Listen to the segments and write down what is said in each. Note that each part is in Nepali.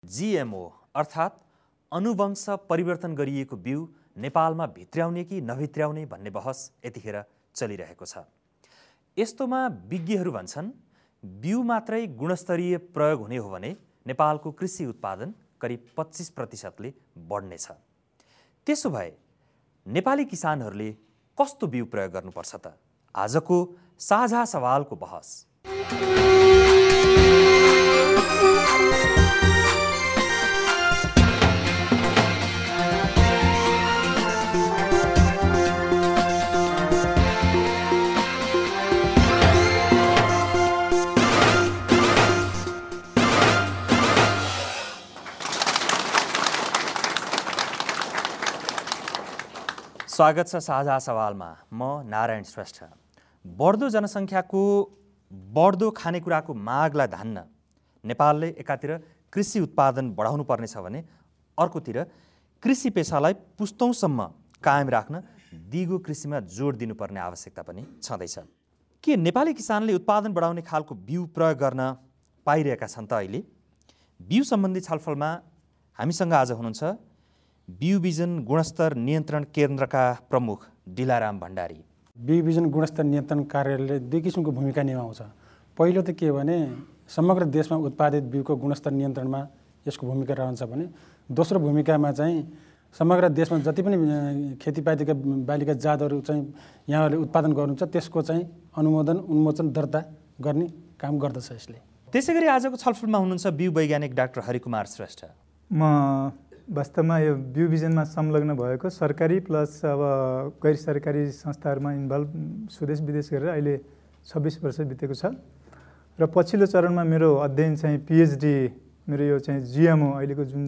जीएमओ अर्थात् अनुवंश परिवर्तन गरिएको बिउ नेपालमा भित्र्याउने कि नभित्र्याउने भन्ने बहस यतिखेर चलिरहेको छ। यस्तोमा विज्ञहरू भन्छन् बिउ मात्रै गुणस्तरीय प्रयोग हुने हो भने नेपालको कृषि उत्पादन करिब 25%ले बढ्नेछ। त्यसो भए नेपाली किसानहरूले कस्तो बिउ प्रयोग गर्नुपर्छ त? आजको साझा सवालको बहस। स्वागत छ साझा सवालमा। म नारायण श्रेष्ठ। बढ्दो जनसङ्ख्याको बढ्दो खानेकुराको मागलाई धान्न नेपालले एकातिर कृषि उत्पादन बढाउनु पर्नेछ भने अर्कोतिर कृषि पेसालाई पुस्तौँसम्म कायम राख्न दिगो कृषिमा जोड दिनुपर्ने आवश्यकता पनि छँदैछ। के नेपाली किसानले उत्पादन बढाउने खालको बिउ प्रयोग गर्न पाइरहेका छन् त? अहिले बिउ सम्बन्धी छलफलमा हामीसँग आज हुनुहुन्छ बिउ बिजन गुणस्तर नियन्त्रण केन्द्रका प्रमुख डिलाराम भण्डारी। बिउ बिजन गुणस्तर नियन्त्रण कार्यालयले दुई किसिमको भूमिका निभाउँछ। पहिलो त के भने समग्र देशमा उत्पादित बिउको गुणस्तर नियन्त्रणमा यसको भूमिका रहन्छ भने दोस्रो भूमिकामा चाहिँ समग्र देशमा जति पनि खेतीपातीका बालीका जातहरू चाहिँ यहाँहरूले उत्पादन गर्नुहुन्छ त्यसको चाहिँ अनुमोदन उन्मोचन दर्ता गर्ने काम गर्दछ यसले। त्यसै गरी आजको छलफलमा हुनुहुन्छ बिउ वैज्ञानिक डाक्टर हरिकुमार श्रेष्ठ। म वास्तवमा यो बिउ बिजनमा संलग्न भएको सरकारी प्लस अब गैर सरकारी संस्थाहरूमा इन्भल्भ स्वदेश विदेश गरेर अहिले 26 वर्ष बितेको छ र पछिल्लो चरणमा मेरो अध्ययन चाहिँ पिएचडी मेरो यो चाहिँ जीएमओ अहिलेको जुन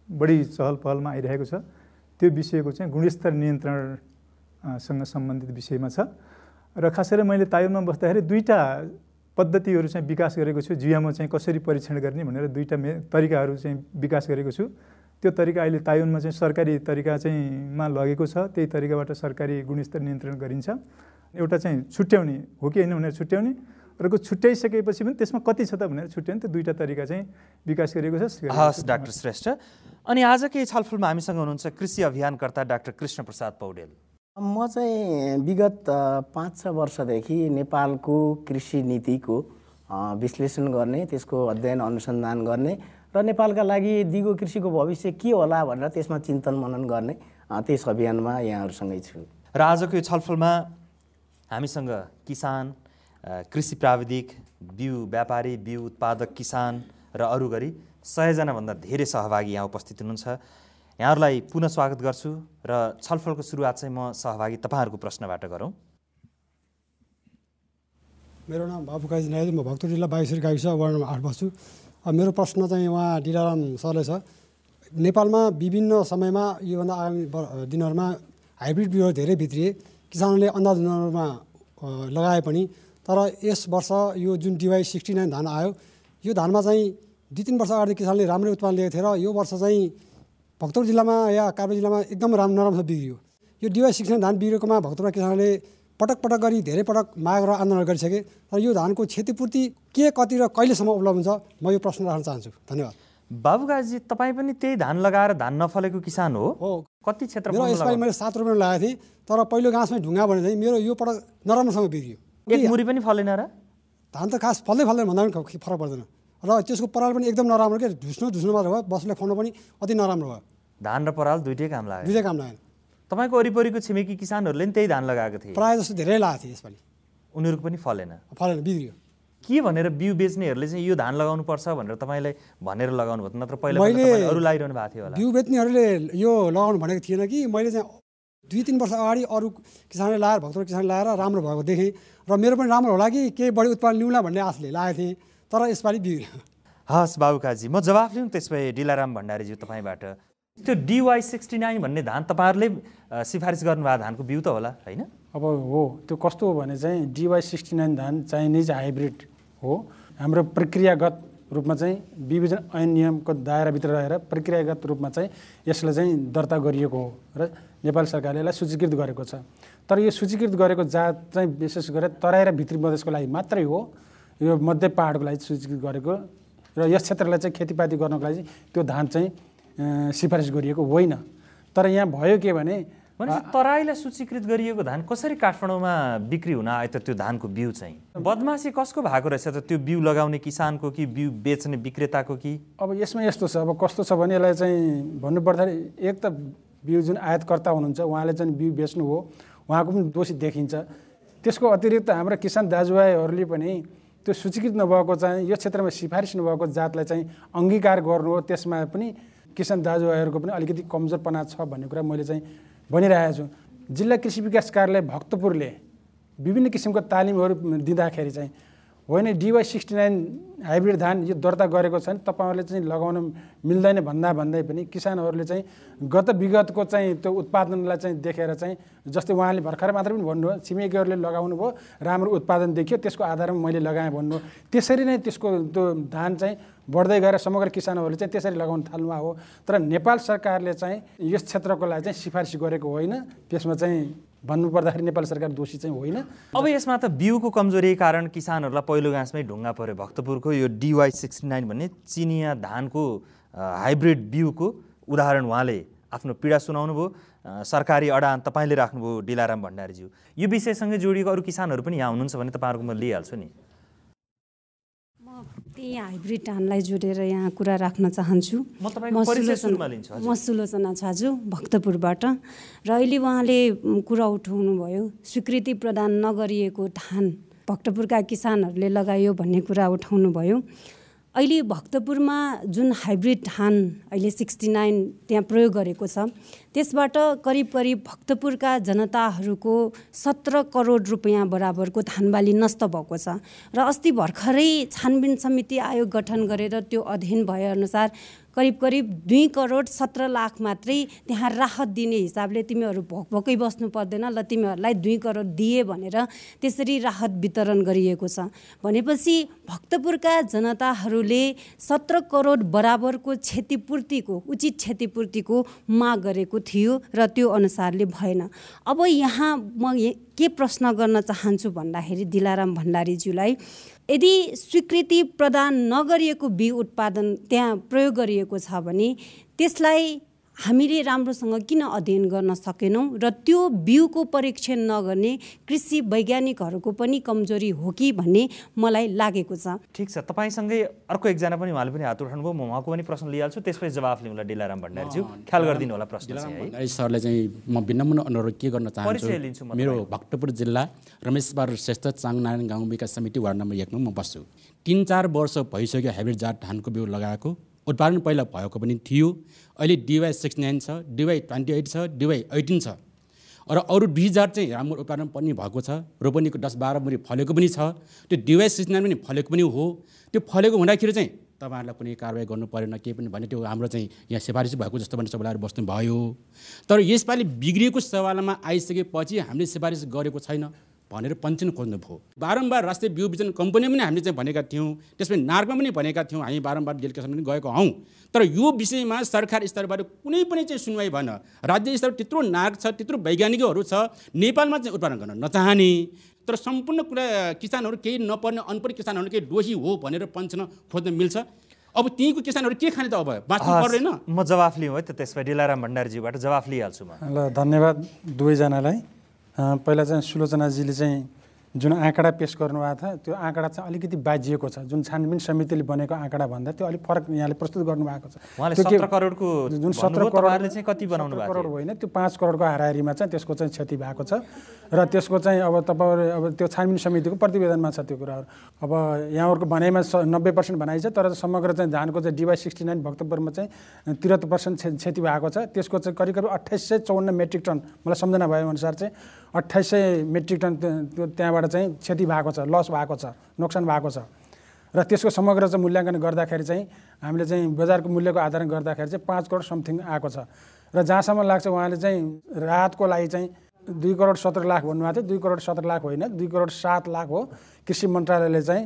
बढी चहल पहलमा आइरहेको छ त्यो विषयको चाहिँ गुणस्तर नियन्त्रणसँग सम्बन्धित विषयमा छ र खास गरी मैले ताइवानमा बस्दाखेरि दुईटा पद्धतिहरू चाहिँ विकास गरेको छु। जीएमओ चाहिँ कसरी परीक्षण गर्ने भनेर दुईटा तरिकाहरू चाहिँ विकास गरेको छु। त्यो तरिका अहिले ताइवानमा चाहिँ सरकारी तरिका चाहिँ मा लगेको छ। त्यही तरिकाबाट सरकारी गुणस्तर नियन्त्रण गरिन्छ। एउटा चाहिँ छुट्याउने हो कि होइन भनेर छुट्याउने, अर्को छुट्याइसकेपछि पनि त्यसमा कति छ त भनेर छुट्याउने, त्यो दुईटा तरिका चाहिँ विकास गरेको छ। हस् डाक्टर श्रेष्ठ। अनि आजकै छलफलमा हामीसँग हुनुहुन्छ कृषि अभियानकर्ता डाक्टर कृष्ण प्रसाद पौडेल। म चाहिँ विगत 5-6 वर्षदेखि नेपालको कृषि नीतिको विश्लेषण गर्ने, त्यसको अध्ययन अनुसन्धान गर्ने र नेपालका लागि दिगो कृषिको भविष्य के होला भनेर त्यसमा चिन्तन मनन गर्ने त्यस अभियानमा यहाँहरूसँगै छु। र आजको यो छलफलमा हामीसँग किसान, कृषि प्राविधिक, बिउ व्यापारी, बिउ उत्पादक किसान र अरू गरी 100 जनाभन्दा धेरै सहभागी यहाँ उपस्थित हुनुहुन्छ। यहाँहरूलाई पुनः स्वागत गर्छु र छलफलको सुरुवात चाहिँ म सहभागी तपाईँहरूको प्रश्नबाट गरौँ। मेरो नाम बाबु काजी नायदु, म भक्तपुर जिल्ला बागेश्वरी गाविस वार्ड नम्बर 8 बस्छु। मेरो प्रश्न चाहिँ उहाँ डिलाराम सरले छ। नेपालमा विभिन्न समयमा योभन्दा आगामी दिनहरूमा हाइब्रिड बिउहरू धेरै भित्रिए, किसानहरूले अन्दाज अनुरूपमा लगाए पनि, तर यस वर्ष यो जुन DY69 धान आयो, यो धानमा चाहिँ 2-3 वर्ष अगाडि किसानले राम्रै उत्पादन लिएको थियो र यो वर्ष चाहिँ भक्तपुर जिल्लामा या काभ्रे जिल्लामा एकदम नराम्रो बिग्रियो। यो DY69 धान बिग्रेकोमा भक्तपुर किसानले पटक पटक गरी धेरै पटक माग र आन्दोलन गरिसके, तर यो धानको क्षतिपूर्ति के, कति र कहिलेसम्म उपलब्ध हुन्छ, म यो प्रश्न राख्न चाहन्छु। धन्यवाद। बाबुकाजी, तपाईँ पनि त्यही धान लगाएर धान नफलेको किसान हो? कति क्षेत्रफल? मेरो यसपालि मैले 7 रुपियाँ लगाएको थिएँ, तर पहिलो घाँसमै ढुङ्गा भने चाहिँ मेरो यो पटक नराम्रोसँग बिग्रियो। एक मुरी पनि फलेन र? धान त खास फल्दैन भन्दा पनि फरक पर्दैन र त्यसको पराल पनि एकदम नराम्रो के झुस्नो मात्र भयो, बसले खुवाउनु पनि अति नराम्रो भयो। धान र पराल दुईटै काम लाग्यो? दुईटै काम लागेन। तपाईँको वरिपरिको छिमेकी किसानहरूले पनि त्यही धान लगाएको थिए? प्रायः जस्तो धेरै लगाएको थिए यसपालि। उनीहरूको पनि फलेन? बिग्रियो। के भनेर बिउ बेच्नेहरूले चाहिँ यो धान लगाउनु पर्छ भनेर तपाईँलाई भनेर लगाउनु भयो? नत्र पहिला अरू लगाइरहनु भएको थियो होला? बिउ बेच्नेहरूले यो लगाउनु भनेको थिएन कि, मैले चाहिँ 2-3 वर्ष अगाडि अरू किसानले लगाएर, भक्तपुर किसानले लगाएर राम्रो भएको देखेँ र मेरो पनि राम्रो होला कि केही बढी उत्पादन लिउँला भन्ने आशले लागेको थिएँ, तर यसपालि बिग्रियो। हस् बाबुकाजी, म जवाफ लिउँ त्यस भए डिलाराम भण्डारीज्यू तपाईँबाट। त्यो DY69 भन्ने धान तपाईँहरूले सिफारिस गर्नुभएको धानको बिउ त होला होइन? अब हो, त्यो कस्तो हो भने चाहिँ DY69 धान चाइनिज हाइब्रिड हो। हाम्रो प्रक्रियागत रूपमा चाहिँ विभिन्न ऐन नियमको दायराभित्र रहेर प्रक्रियागत रूपमा चाहिँ यसलाई चाहिँ दर्ता गरिएको हो र नेपाल सरकारले यसलाई सूचीकृत गरेको छ। तर यो सूचीकृत गरेको जात चाहिँ विशेष गरेर तराई र भित्री मधेसको लागि मात्रै हो। यो मध्य पहाडको लागि सूचीकृत गरेको र यस क्षेत्रलाई चाहिँ खेतीपाती गर्नको लागि त्यो धान चाहिँ सिफारिस गरिएको होइन। तर यहाँ भयो के भने तराईलाई सूचीकृत गरिएको धान कसरी काठमाडौँमा बिक्री हुन आयो त? त्यो धानको बिउ चाहिँ बदमासी कसको भएको रहेछ त? त्यो बिउ लगाउने किसानको कि बिउ बेच्ने विक्रेताको कि? अब यसमा यस्तो छ, अब कस्तो छ भने यसलाई चाहिँ भन्नुपर्दाखेरि एक त बिउ जुन आयातकर्ता हुनुहुन्छ उहाँले चाहिँ बिउ बेच्नु हो, उहाँको पनि दोषी देखिन्छ। त्यसको अतिरिक्त हाम्रा किसान दाजुभाइहरूले पनि त्यो सूचीकृत नभएको चाहिँ यो क्षेत्रमा सिफारिस नभएको जातलाई चाहिँ अङ्गीकार गर्नु हो, त्यसमा पनि किसान दाजुभाइहरूको पनि अलिकति कमजोरपना छ भन्ने कुरा मैले चाहिँ भनिरहेको छु। जिल्ला कृषि विकास कार्यालय भक्तपुरले विभिन्न किसिमको तालिमहरू दिँदाखेरि चाहिँ होइन DY69 हाइब्रिड धान यो दर्ता गरेको छ नि तपाईँहरूले चाहिँ लगाउन मिल्दैन भन्दै पनि किसानहरूले चाहिँ विगतको चाहिँ त्यो उत्पादनलाई चाहिँ देखेर चाहिँ जस्तै उहाँले भर्खर मात्र पनि भन्नुभयो छिमेकीहरूले लगाउनु भयो, राम्रो उत्पादन देखियो, त्यसको आधारमा मैले लगाएँ भन्नु। त्यसरी नै त्यसको त्यो धान चाहिँ बढ्दै गएर समग्र किसानहरूले चाहिँ त्यसरी लगाउन थाल्नु हो। तर नेपाल सरकारले चाहिँ यस क्षेत्रको लागि चाहिँ सिफारिस गरेको होइन। त्यसमा चाहिँ भन्नुपर्दाखेरि नेपाल सरकार दोषी चाहिँ होइन। अब यसमा त बिउको कमजोरी कारण किसानहरूलाई पहिलो गाँसमै ढुङ्गा पर्यो। भक्तपुरको यो DY69 भन्ने चिनिया धानको हाइब्रिड बिउको उदाहरण उहाँले आफ्नो पीडा सुनाउनु भयो। सरकारी अडान तपाईँले राख्नुभयो डिलाराम भण्डारीज्यू। यो विषयसँगै जोडिएको अरू किसानहरू पनि यहाँ हुनुहुन्छ भने तपाईँहरूको म लिइहाल्छु नि। त्यही हाइब्रिड धानलाई जोडेर यहाँ कुरा राख्न चाहन्छु। म सुलोचना छाजु भक्तपुरबाट। र अहिले उहाँले कुरा उठाउनु भयो स्वीकृति प्रदान नगरिएको धान भक्तपुरका किसानहरूले लगायो भन्ने कुरा उठाउनु भयो। अहिले भक्तपुरमा जुन हाइब्रिड धान अहिले 69 त्यहाँ प्रयोग गरेको छ त्यसबाट करिब भक्तपुरका जनताहरूको 17 करोड रुपैयाँ बराबरको धानबाली नष्ट भएको छ। र अस्ति भर्खरै छानबिन समिति आयोग गठन गरेर त्यो अध्ययन भएअनुसार करिब 2 करोड 17 लाख मात्रै त्यहाँ राहत दिने हिसाबले तिमीहरू भोकै बस्नु पर्दैन ल तिमीहरूलाई 2 करोड दिए भनेर त्यसरी राहत वितरण गरिएको छ। भनेपछि भक्तपुरका जनताहरूले 17 करोड बराबरको क्षतिपूर्तिको उचित क्षतिपूर्तिको माग गरेको थियो र त्यो अनुसारले भएन। अब यहाँ म के प्रश्न गर्न चाहन्छु भन्दाखेरि दिलाराम भण्डारीज्यूलाई यदि स्वीकृति प्रदान नगरिएको बिउ उत्पादन त्यहाँ प्रयोग गरिएको छ भने त्यसलाई हामीले राम्रोसँग किन अध्ययन गर्न सकेनौँ र त्यो बिउको परीक्षण नगर्ने कृषि वैज्ञानिकहरूको पनि कमजोरी हो कि भन्ने मलाई लागेको छ। ठिक छ, तपाईँसँगै अर्को एकजना पनि उहाँले पनि हात उठाउनुभयो। म उहाँको पनि प्रश्न लिइहाल्छु, त्यसपछि जवाफ लिउँला। डिलाराम भण्डारीज्यू ख्याल गरिदिनु होला प्रश्न चाहिँ है। सरले चाहिँ म विनम्र अनुरोध के गर्न चाहन्छु। मेरो भक्तपुर जिल्ला रमेशबहादुर श्रेष्ठ चाङनारायण गाउँ विकास समिति वार्ड नम्बर 1 मा म बस्छु। 3-4 वर्ष भइसक्यो हाइब्रिड जात धानको बिउ लगाएको। उत्पादन पहिला भएको पनि थियो। अहिले DY69 छ, DY28 छ, DY18 छ र अरू 2 जात चाहिँ राम्रो उत्पादन पनि भएको छ। रोपनीको 10-12 मुरी फलेको पनि छ। त्यो DY69 पनि फलेको पनि हो। त्यो फलेको हुँदाखेरि चाहिँ तपाईँहरूलाई कुनै कारवाही गर्नु परेन केही पनि भने त्यो हाम्रो चाहिँ यहाँ सिफारिस भएको जस्तो भने सबैलाई बस्नु भयो। तर यसपालि बिग्रिएको सवालमा आइसकेपछि हामीले सिफारिस गरेको छैन भनेर पञ्चन खोज्नु भयो। बारम्बार राष्ट्रिय बिउ बिजन कम्पनी पनि हामीले चाहिँ भनेका थियौँ, त्यसपछि नार्कमा पनि भनेका थियौँ, हामी बारम्बार डेलिगेसन पनि गएको हौँ। तर यो विषयमा सरकार स्तरबाट कुनै पनि चाहिँ सुनवाई भएन। राज्य स्तर त्यत्रो नार्क छ, त्यत्रो वैज्ञानिकहरू छ, नेपालमा चाहिँ उत्पादन गर्न नचाहने। तर सम्पूर्ण कुरा किसानहरू केही नपर्ने अनपढ किसानहरू केही दोषी हो भनेर पञ्चन खोज्न मिल्छ। अब तीको किसानहरू के खाने त अब बाँच्नु पर्दैन। म जवाफ लिउँ है त त्यसमा डिलाराम भण्डारीज्यूबाट जवाफ लिइहाल्छु म। ल धन्यवाद दुवैजनालाई। पहिला चाहिँ सुलोचनाजीले चाहिँ जुन आँकडा पेश गर्नुभएको थियो त्यो आँकडा चाहिँ अलिकति बाजिएको छ। जुन छानबिन समितिले बनेको आँकडा भन्दा त्यो अलिक फरक यहाँले प्रस्तुत गर्नुभएको छ। उहाँले 17 करोडको जुन 17 करोडले चाहिँ कति बनाउनु भएको करोड होइन, त्यो 5 करोडको हाराहारीमा चाहिँ त्यसको चाहिँ क्षति भएको छ र त्यसको चाहिँ अब तपाईँहरू अब त्यो छानबिन समितिको प्रतिवेदनमा छ त्यो कुराहरू। अब यहाँहरूको भनाइमा 90% भनाइ छ, तर समग्र चाहिँ धानको चाहिँ DY69 भक्तपुरमा चाहिँ 73% क्षति भएको छ। त्यसको चाहिँ करिब 2854 मेट्रिक टन मलाई सम्झना भएअनुसार चाहिँ 2800 मेट्रिक टन त्यहाँबाट चाहिँ क्षति भएको छ, लस भएको छ, नोक्सान भएको छ। र त्यसको समग्र चाहिँ मूल्याङ्कन गर्दाखेरि चाहिँ हामीले चाहिँ बजारको मूल्यको आधारमा गर्दाखेरि चाहिँ 5 करोड समथिङ आएको छ। र जहाँसम्म लाग्छ उहाँले चाहिँ राहतको लागि चाहिँ 2 करोड 17 लाख भन्नुभएको थियो। 2 करोड 17 लाख होइन, 2 करोड 7 लाख हो। कृषि मन्त्रालयले चाहिँ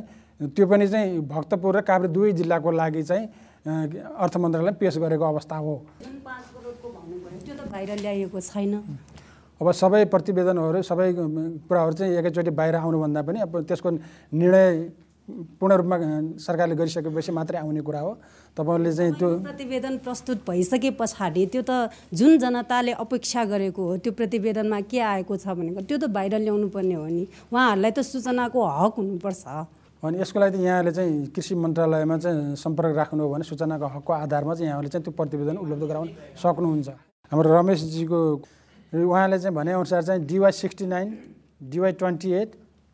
त्यो पनि चाहिँ भक्तपुर र काभ्रे दुवै जिल्लाको लागि चाहिँ अर्थ मन्त्रालयले पेश गरेको अवस्था हो। 5 करोडको भन्नुभयो त्यो त बाहिर ल्याइएको छैन। अब सबै प्रतिवेदनहरू सबै कुराहरू चाहिँ एकैचोटि बाहिर आउनुभन्दा पनि अब त्यसको निर्णय पूर्ण रूपमा सरकारले गरिसकेपछि मात्रै आउने कुरा हो। तपाईँहरूले चाहिँ त्यो प्रतिवेदन प्रस्तुत भइसके पछाडि त्यो त जुन जनताले अपेक्षा गरेको हो त्यो प्रतिवेदनमा के आएको छ भनेको त्यो त बाहिर ल्याउनु पर्ने हो नि। उहाँहरूलाई त सूचनाको हक हुनुपर्छ। अनि यसको लागि त यहाँले चाहिँ कृषि मन्त्रालयमा चाहिँ सम्पर्क राख्नु हो भने सूचनाको हकको आधारमा चाहिँ यहाँले चाहिँ त्यो प्रतिवेदन उपलब्ध गराउन सक्नुहुन्छ। हाम्रो रमेशजीको उहाँले चाहिँ भनेअनुसार चाहिँ DY69, DY28,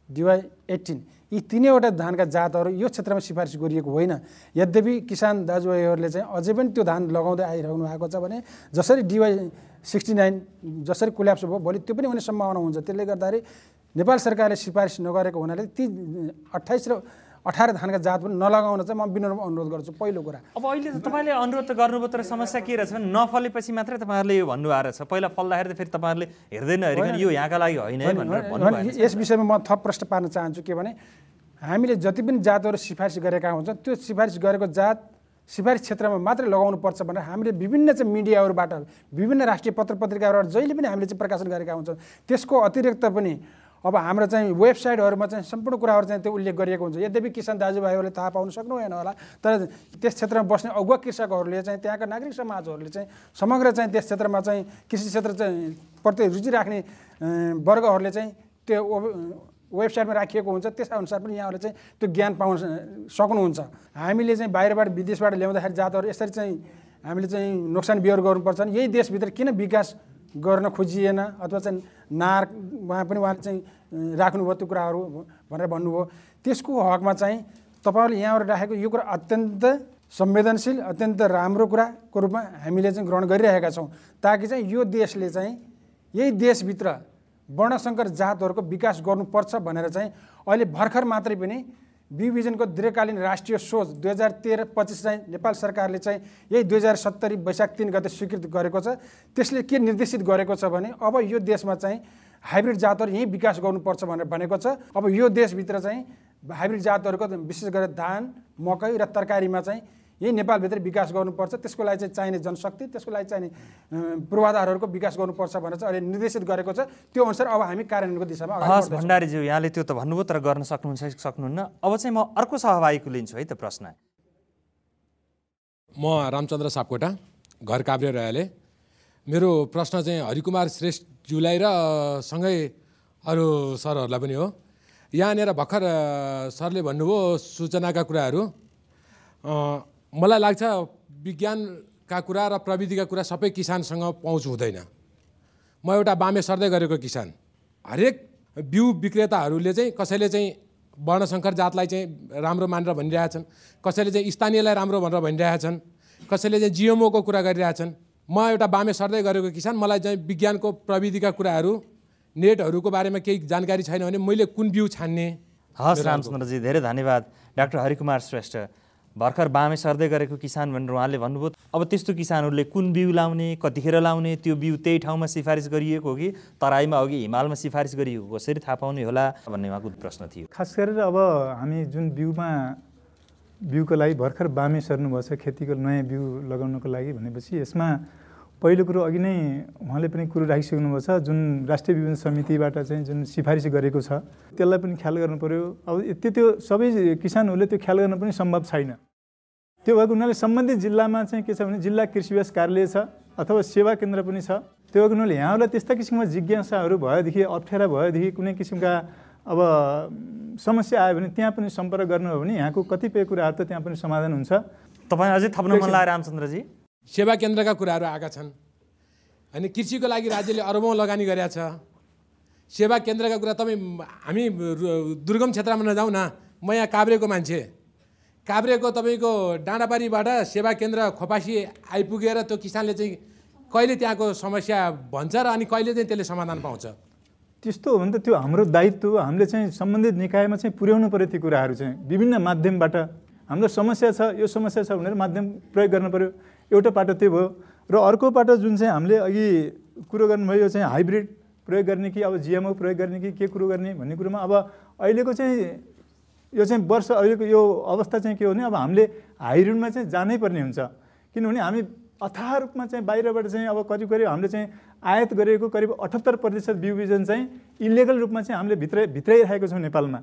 DY18 यी तीनैवटा धानका जातहरू यो क्षेत्रमा सिफारिस गरिएको होइन। यद्यपि किसान दाजुभाइहरूले चाहिँ अझै पनि त्यो धान लगाउँदै आइरहनु भएको छ भने जसरी DY69 जसरी कोल्याप्स भयो भोलि त्यो पनि हुने सम्भावना हुन्छ। त्यसले गर्दाखेरि नेपाल सरकारले सिफारिस नगरेको हुनाले ती 28 र 18 धानका जात पनि नलगाउन चाहिँ म विनम्र अनुरोध गर्छु। पहिलो कुरा अब अहिले तपाईँले अनुरोध त गर्नुभयो तर समस्या के रहेछ भने नफलेपछि मात्रै तपाईँहरूले यो भन्नुभएको रहेछ। पहिला फल्दाखेरि त फेरि तपाईँहरूले हेर्दै नहेरिकन यो यहाँका लागि होइन है भनेर भन्नुभएको। यस विषयमा म थप प्रश्न पार्न चाहन्छु के भने हामीले जति पनि जातहरू सिफारिस गरेका हुन्छन् त्यो सिफारिस गरेको जात सिफारिस क्षेत्रमा मात्रै लगाउनु पर्छ भनेर हामीले विभिन्न चाहिँ मिडियाहरूबाट विभिन्न राष्ट्रिय पत्र पत्रिकाबाट जहिले पनि हामीले चाहिँ प्रकाशन गरेका हुन्छौँ। त्यसको अतिरिक्त पनि अब हाम्रो चाहिँ वेबसाइटहरूमा चाहिँ सम्पूर्ण कुराहरू चाहिँ त्यो उल्लेख गरिएको हुन्छ। यद्यपि किसान दाजुभाइहरूले थाहा पाउन सक्नु भएन होला तर त्यस क्षेत्रमा बस्ने अगुवा कृषकहरूले चाहिँ त्यहाँका नागरिक समाजहरूले चाहिँ समग्र चाहिँ त्यस क्षेत्रमा चाहिँ कृषि क्षेत्र चाहिँ प्रति रुचि राख्ने वर्गहरूले चाहिँ त्यो वेबसाइटमा राखिएको हुन्छ। त्यसअनुसार पनि यहाँहरूले चाहिँ त्यो ज्ञान पाउन सक्नुहुन्छ। हामीले चाहिँ बाहिरबाट विदेशबाट ल्याउँदाखेरि जातहरू यसरी चाहिँ हामीले चाहिँ नोक्सान बिहोर गर्नुपर्छ भने यही देशभित्र किन विकास गर्न खोजिएन अथवा चाहिँ उहाँ पनि उहाँले चाहिँ राख्नुभयो त्यो कुराहरू भनेर भन्नुभयो। त्यसको हकमा चाहिँ तपाईँहरूले यहाँबाट राखेको यो कुरा अत्यन्त संवेदनशील अत्यन्त राम्रो कुराको रूपमा हामीले चाहिँ ग्रहण गरिरहेका छौँ ताकि चाहिँ यो देशले चाहिँ यही देशभित्र वर्णसङ्कर जातहरूको विकास गर्नुपर्छ भनेर चाहिँ अहिले भर्खर मात्रै पनि विभिजनको दीर्घकालीन राष्ट्रिय सोच 2013-25 चाहिँ नेपाल सरकारले चाहिँ यही 2070 वैशाख 3 गते स्वीकृत गरेको छ। त्यसले के निर्देशित गरेको छ भने अब यो देशमा चाहिँ हाइब्रिड जातहरू यहीँ विकास गर्नुपर्छ भनेर भनेको छ। अब यो देशभित्र चाहिँ हाइब्रिड जातहरूको विशेष गरेर धान मकै र तरकारीमा चाहिँ यही नेपालभित्र विकास गर्नुपर्छ। त्यसको लागि चाहिँ चाहिने जनशक्ति त्यसको लागि चाहिने पूर्वाधारहरूको विकास गर्नुपर्छ भनेर चाहिँ अहिले निर्देशित गरेको छ। त्यो अनुसार अब हामी कार्यान्वयनको दिशामा हस् भण्डारीज्यू यहाँले त्यो त भन्नुभयो तर गर्न सक्नुहुन्छ सक्नुहुन्न। अब चाहिँ म अर्को सहभागीको लिन्छु है त प्रश्न। म रामचन्द्र सापकोटा घर काभ्रे रह्याले। मेरो प्रश्न चाहिँ हरिकुमार श्रेष्ठज्यूलाई र सँगै अरू सरहरूलाई पनि हो। यहाँनिर भर्खर सरले भन्नुभयो सूचनाका कुराहरू। मलाई लाग्छ विज्ञानका कुरा र प्रविधिका कुरा सबै किसानसँग पहुँच हुँदैन। म एउटा बामे सर्दै गरेको किसान। हरेक बिउ विक्रेताहरूले चाहिँ कसैले चाहिँ वर्णशङ्कर जातलाई चाहिँ राम्रो मानेर भनिरहेछन्, कसैले चाहिँ स्थानीयलाई राम्रो भनेर भनिरहेछन्, कसैले चाहिँ जिएमओको कुरा गरिरहेछन्। म एउटा बामे सर्दै गरेको किसान। मलाई चाहिँ विज्ञानको प्रविधिका कुराहरू नेटहरूको बारेमा केही जानकारी छैन भने मैले कुन बिउ छान्ने। हस् रामचन्द्रजी धेरै धन्यवाद। डाक्टर हरिकुमार श्रेष्ठ भर्खर बामे सर्दै गरेको किसान भनेर उहाँले भन्नुभयो। अब त्यस्तो किसानहरूले कुन बिउ लाउने कतिखेर लाउने त्यो बिउ त्यही ठाउँमा सिफारिस गरिएको हो कि तराईमा हो कि हिमालमा सिफारिस गरिएको कसरी थाहा पाउने होला भन्ने उहाँको प्रश्न थियो। खास गरेर अब हामी जुन बिउको लागि भर्खर बामे सर्नुभएको छ खेतीको नयाँ बिउ लगाउनको लागि भनेपछि यसमा पहिलो कुरो अघि नै उहाँले पनि कुरो राखिसक्नु भएको छ जुन राष्ट्रिय विपणन समितिबाट चाहिँ जुन सिफारिस गरेको छ त्यसलाई पनि ख्याल गर्नु पर्यो। अब त्यो सबै किसानहरूले त्यो ख्याल गर्न पनि सम्भव छैन। त्यो भएको हुनाले सम्बन्धित जिल्लामा चाहिँ के छ भने जिल्ला कृषि विकास कार्यालय छ अथवा सेवा केन्द्र पनि छ। त्यो भएको हुनाले यहाँहरूलाई त्यस्ता किसिमका जिज्ञासाहरू भएदेखि अप्ठ्यारा भएदेखि कुनै किसिमका अब समस्या आयो भने त्यहाँ पनि सम्पर्क गर्नुभयो भने यहाँको कतिपय कुराहरू त त्यहाँ पनि समाधान हुन्छ। तपाईँ अझै थप्न मन लाग्यो रामचन्द्रजी? सेवा केन्द्रका कुराहरू आएका छन्। अनि कृषिको लागि राज्यले अरबौँ लगानी गरेका छ। सेवा केन्द्रका कुरा तपाईँ हामी दुर्गम क्षेत्रमा नजाउँ न। म यहाँ काभ्रेको मान्छे। काभ्रेको तपाईँको डाँडाबारीबाट सेवा केन्द्र खोपासी आइपुगेर त्यो किसानले चाहिँ कहिले त्यहाँको समस्या भन्छ र अनि कहिले चाहिँ त्यसले समाधान पाउँछ? त्यस्तो हो भने त त्यो हाम्रो दायित्व हो। हामीले चाहिँ सम्बन्धित निकायमा चाहिँ पुर्याउनु पर्यो ती कुराहरू चाहिँ विभिन्न माध्यमबाट। हाम्रो समस्या छ यो समस्या छ भनेर माध्यम प्रयोग गर्नु पर्यो। एउटा पाटो त्यो भयो र अर्को पाटो जुन चाहिँ हामीले अघि कुरो गर्नुभयो यो चाहिँ हाइब्रिड प्रयोग गर्ने कि अब जिएमओ प्रयोग गर्ने कि के कुरो गर्ने भन्ने कुरोमा अब अहिलेको चाहिँ यो चाहिँ वर्ष अहिलेको यो अवस्था चाहिँ के हो भने अब हामीले हाइब्रिडमा चाहिँ जानै पर्ने हुन्छ। किनभने हामी अथाह रूपमा चाहिँ बाहिरबाट चाहिँ अब करिब हामीले चाहिँ आयात गरेको करिब 78% बिउ बिजन चाहिँ इलिगल रूपमा चाहिँ हामीले भित्राइरहेको छौँ नेपालमा।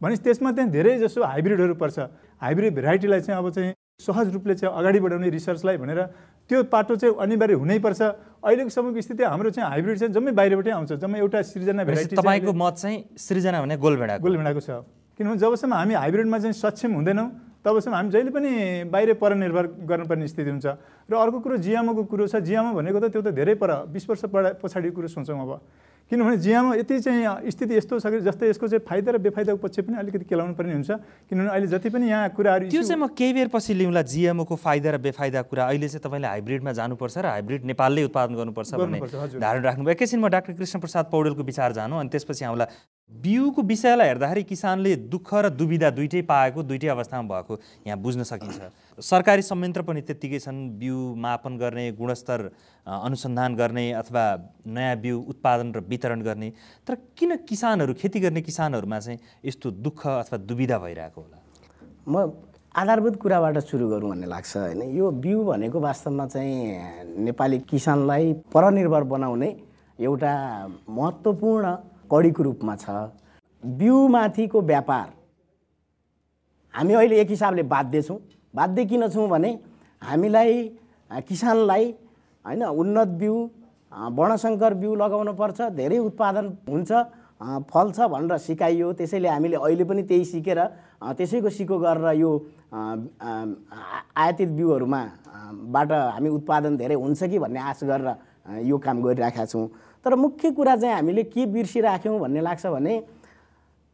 भनेपछि त्यसमा चाहिँ धेरै जसो हाइब्रिडहरू पर्छ। हाइब्रिड भेराइटीलाई चाहिँ अब चाहिँ सहज रूपले चाहिँ अगाडि बढाउने रिसर्चलाई भनेर त्यो पाटो चाहिँ अनिवार्य हुनैपर्छ। अहिलेको समयको स्थिति हाम्रो चाहिँ हाइब्रिड चाहिँ जम्मै बाहिरबाटै आउँछ, जम्मै एउटा सृजना भेराइटी। तपाईँको मत चाहिँ सृजना भने गोलभेडाको छ। किनभने जबसम्म हामी हाइब्रिडमा चाहिँ सक्षम हुँदैनौँ तबसम्म हामी जहिले पनि बाहिर परनिर्भर गर्नुपर्ने स्थिति हुन्छ। र अर्को कुरो जिएमओको कुरो छ। जिएमओ भनेको त त्यो त धेरै 20 वर्ष पछाडिको कुरो सोचौँ अब। किनभने जिएमओ यति चाहिँ स्थिति यस्तो छ कि जस्तै यसको चाहिँ फाइदा र बेफाइदाको पक्ष पनि अलिकति केलाउनु पर्ने हुन्छ। किनभने अहिले जति पनि यहाँ कुराहरू त्यो चाहिँ म केही बेर पछि लिउँला। जिएमओको फाइदा र बेफाइदा कुरा अहिले चाहिँ तपाईँले हाइब्रिडमा जानुपर्छ र हाइब्रिड नेपालले उत्पादन गर्नुपर्छ भन्ने धारणा राख्नुभयो। एकैछिन म डाक्टर कृष्णप्रसाद पौडेलको विचार जानु अनि त्यसपछि आउँला। बिउको विषयलाई हेर्दाखेरि किसानले दुःख र दुविधा दुइटै पाएको, दुइटै अवस्थामा भएको यहाँ बुझ्न सकिन्छ। सरकारी संयन्त्र पनि त्यत्तिकै छन्, बिउ मापन गर्ने, गुणस्तर अनुसन्धान गर्ने अथवा नयाँ बिउ उत्पादन र वितरण गर्ने। तर किन किसानहरू, खेती गर्ने किसानहरूमा चाहिँ यस्तो दुःख अथवा दुविधा भइरहेको होला? म आधारभूत कुराबाट सुरु गरौँ भन्ने लाग्छ होइन। यो बिउ भनेको वास्तवमा चाहिँ नेपाली किसानलाई परनिर्भर बनाउने एउटा महत्त्वपूर्ण कडीको रूपमा छ। बिउमाथिको व्यापार हामी अहिले एक हिसाबले बाध्य छौँ। बाध्य किन छौँ भने हामीलाई किसानलाई होइन उन्नत बिउ, वर्णशङ्कर बिउ लगाउनुपर्छ, धेरै उत्पादन हुन्छ, फल्छ भनेर सिकाइयो। त्यसैले हामीले अहिले पनि त्यही सिकेर त्यसैको सिको गरेर यो आयातित बिउहरूमा बाट हामी उत्पादन धेरै हुन्छ कि भन्ने आश गरेर यो काम गरिराखेका छौँ। तर मुख्य कुरा चाहिँ हामीले के बिर्सिराख्यौँ भन्ने लाग्छ भने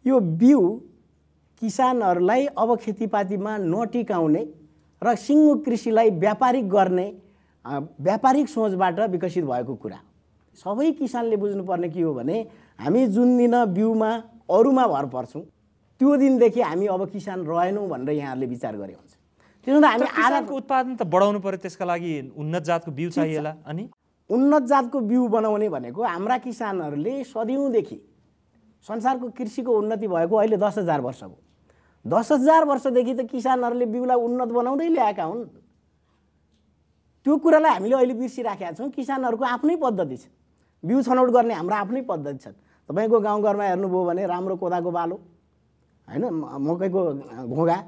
यो बिउ किसानहरूलाई अब खेतीपातीमा नटिकाउने र सिङ्गो कृषिलाई व्यापारिक गर्ने व्यापारिक सोचबाट विकसित भएको कुरा। सबै किसानले बुझ्नुपर्ने के हो भने हामी जुन दिन बिउमा अरूमा भर पर्छौँ त्यो दिनदेखि हामी अब किसान रहेनौँ भनेर यहाँहरूले विचार गरे हुन्छ। त्यसो भने हामी आधारको उत्पादन त बढाउनु पर्यो, त्यसका लागि उन्नत जातको बिउ चाहिएला। अनि उन्नत जातको बिउ बनाउने भनेको हाम्रा किसानहरूले सदियौँदेखि संसारको कृषिको उन्नति भएको अहिले 10,000 वर्ष भयो। 10,000 वर्षदेखि त किसानहरूले बिउलाई उन्नत बनाउँदै ल्याएका हुन्। त्यो कुरालाई हामीले अहिले बिर्सिराखेका छौँ। किसानहरूको आफ्नै पद्धति छ, बिउ छनौट गर्ने हाम्रो आफ्नै पद्धति छ। तपाईँको गाउँघरमा हेर्नुभयो भने राम्रो कोदाको बालो होइन, मकैको घोगा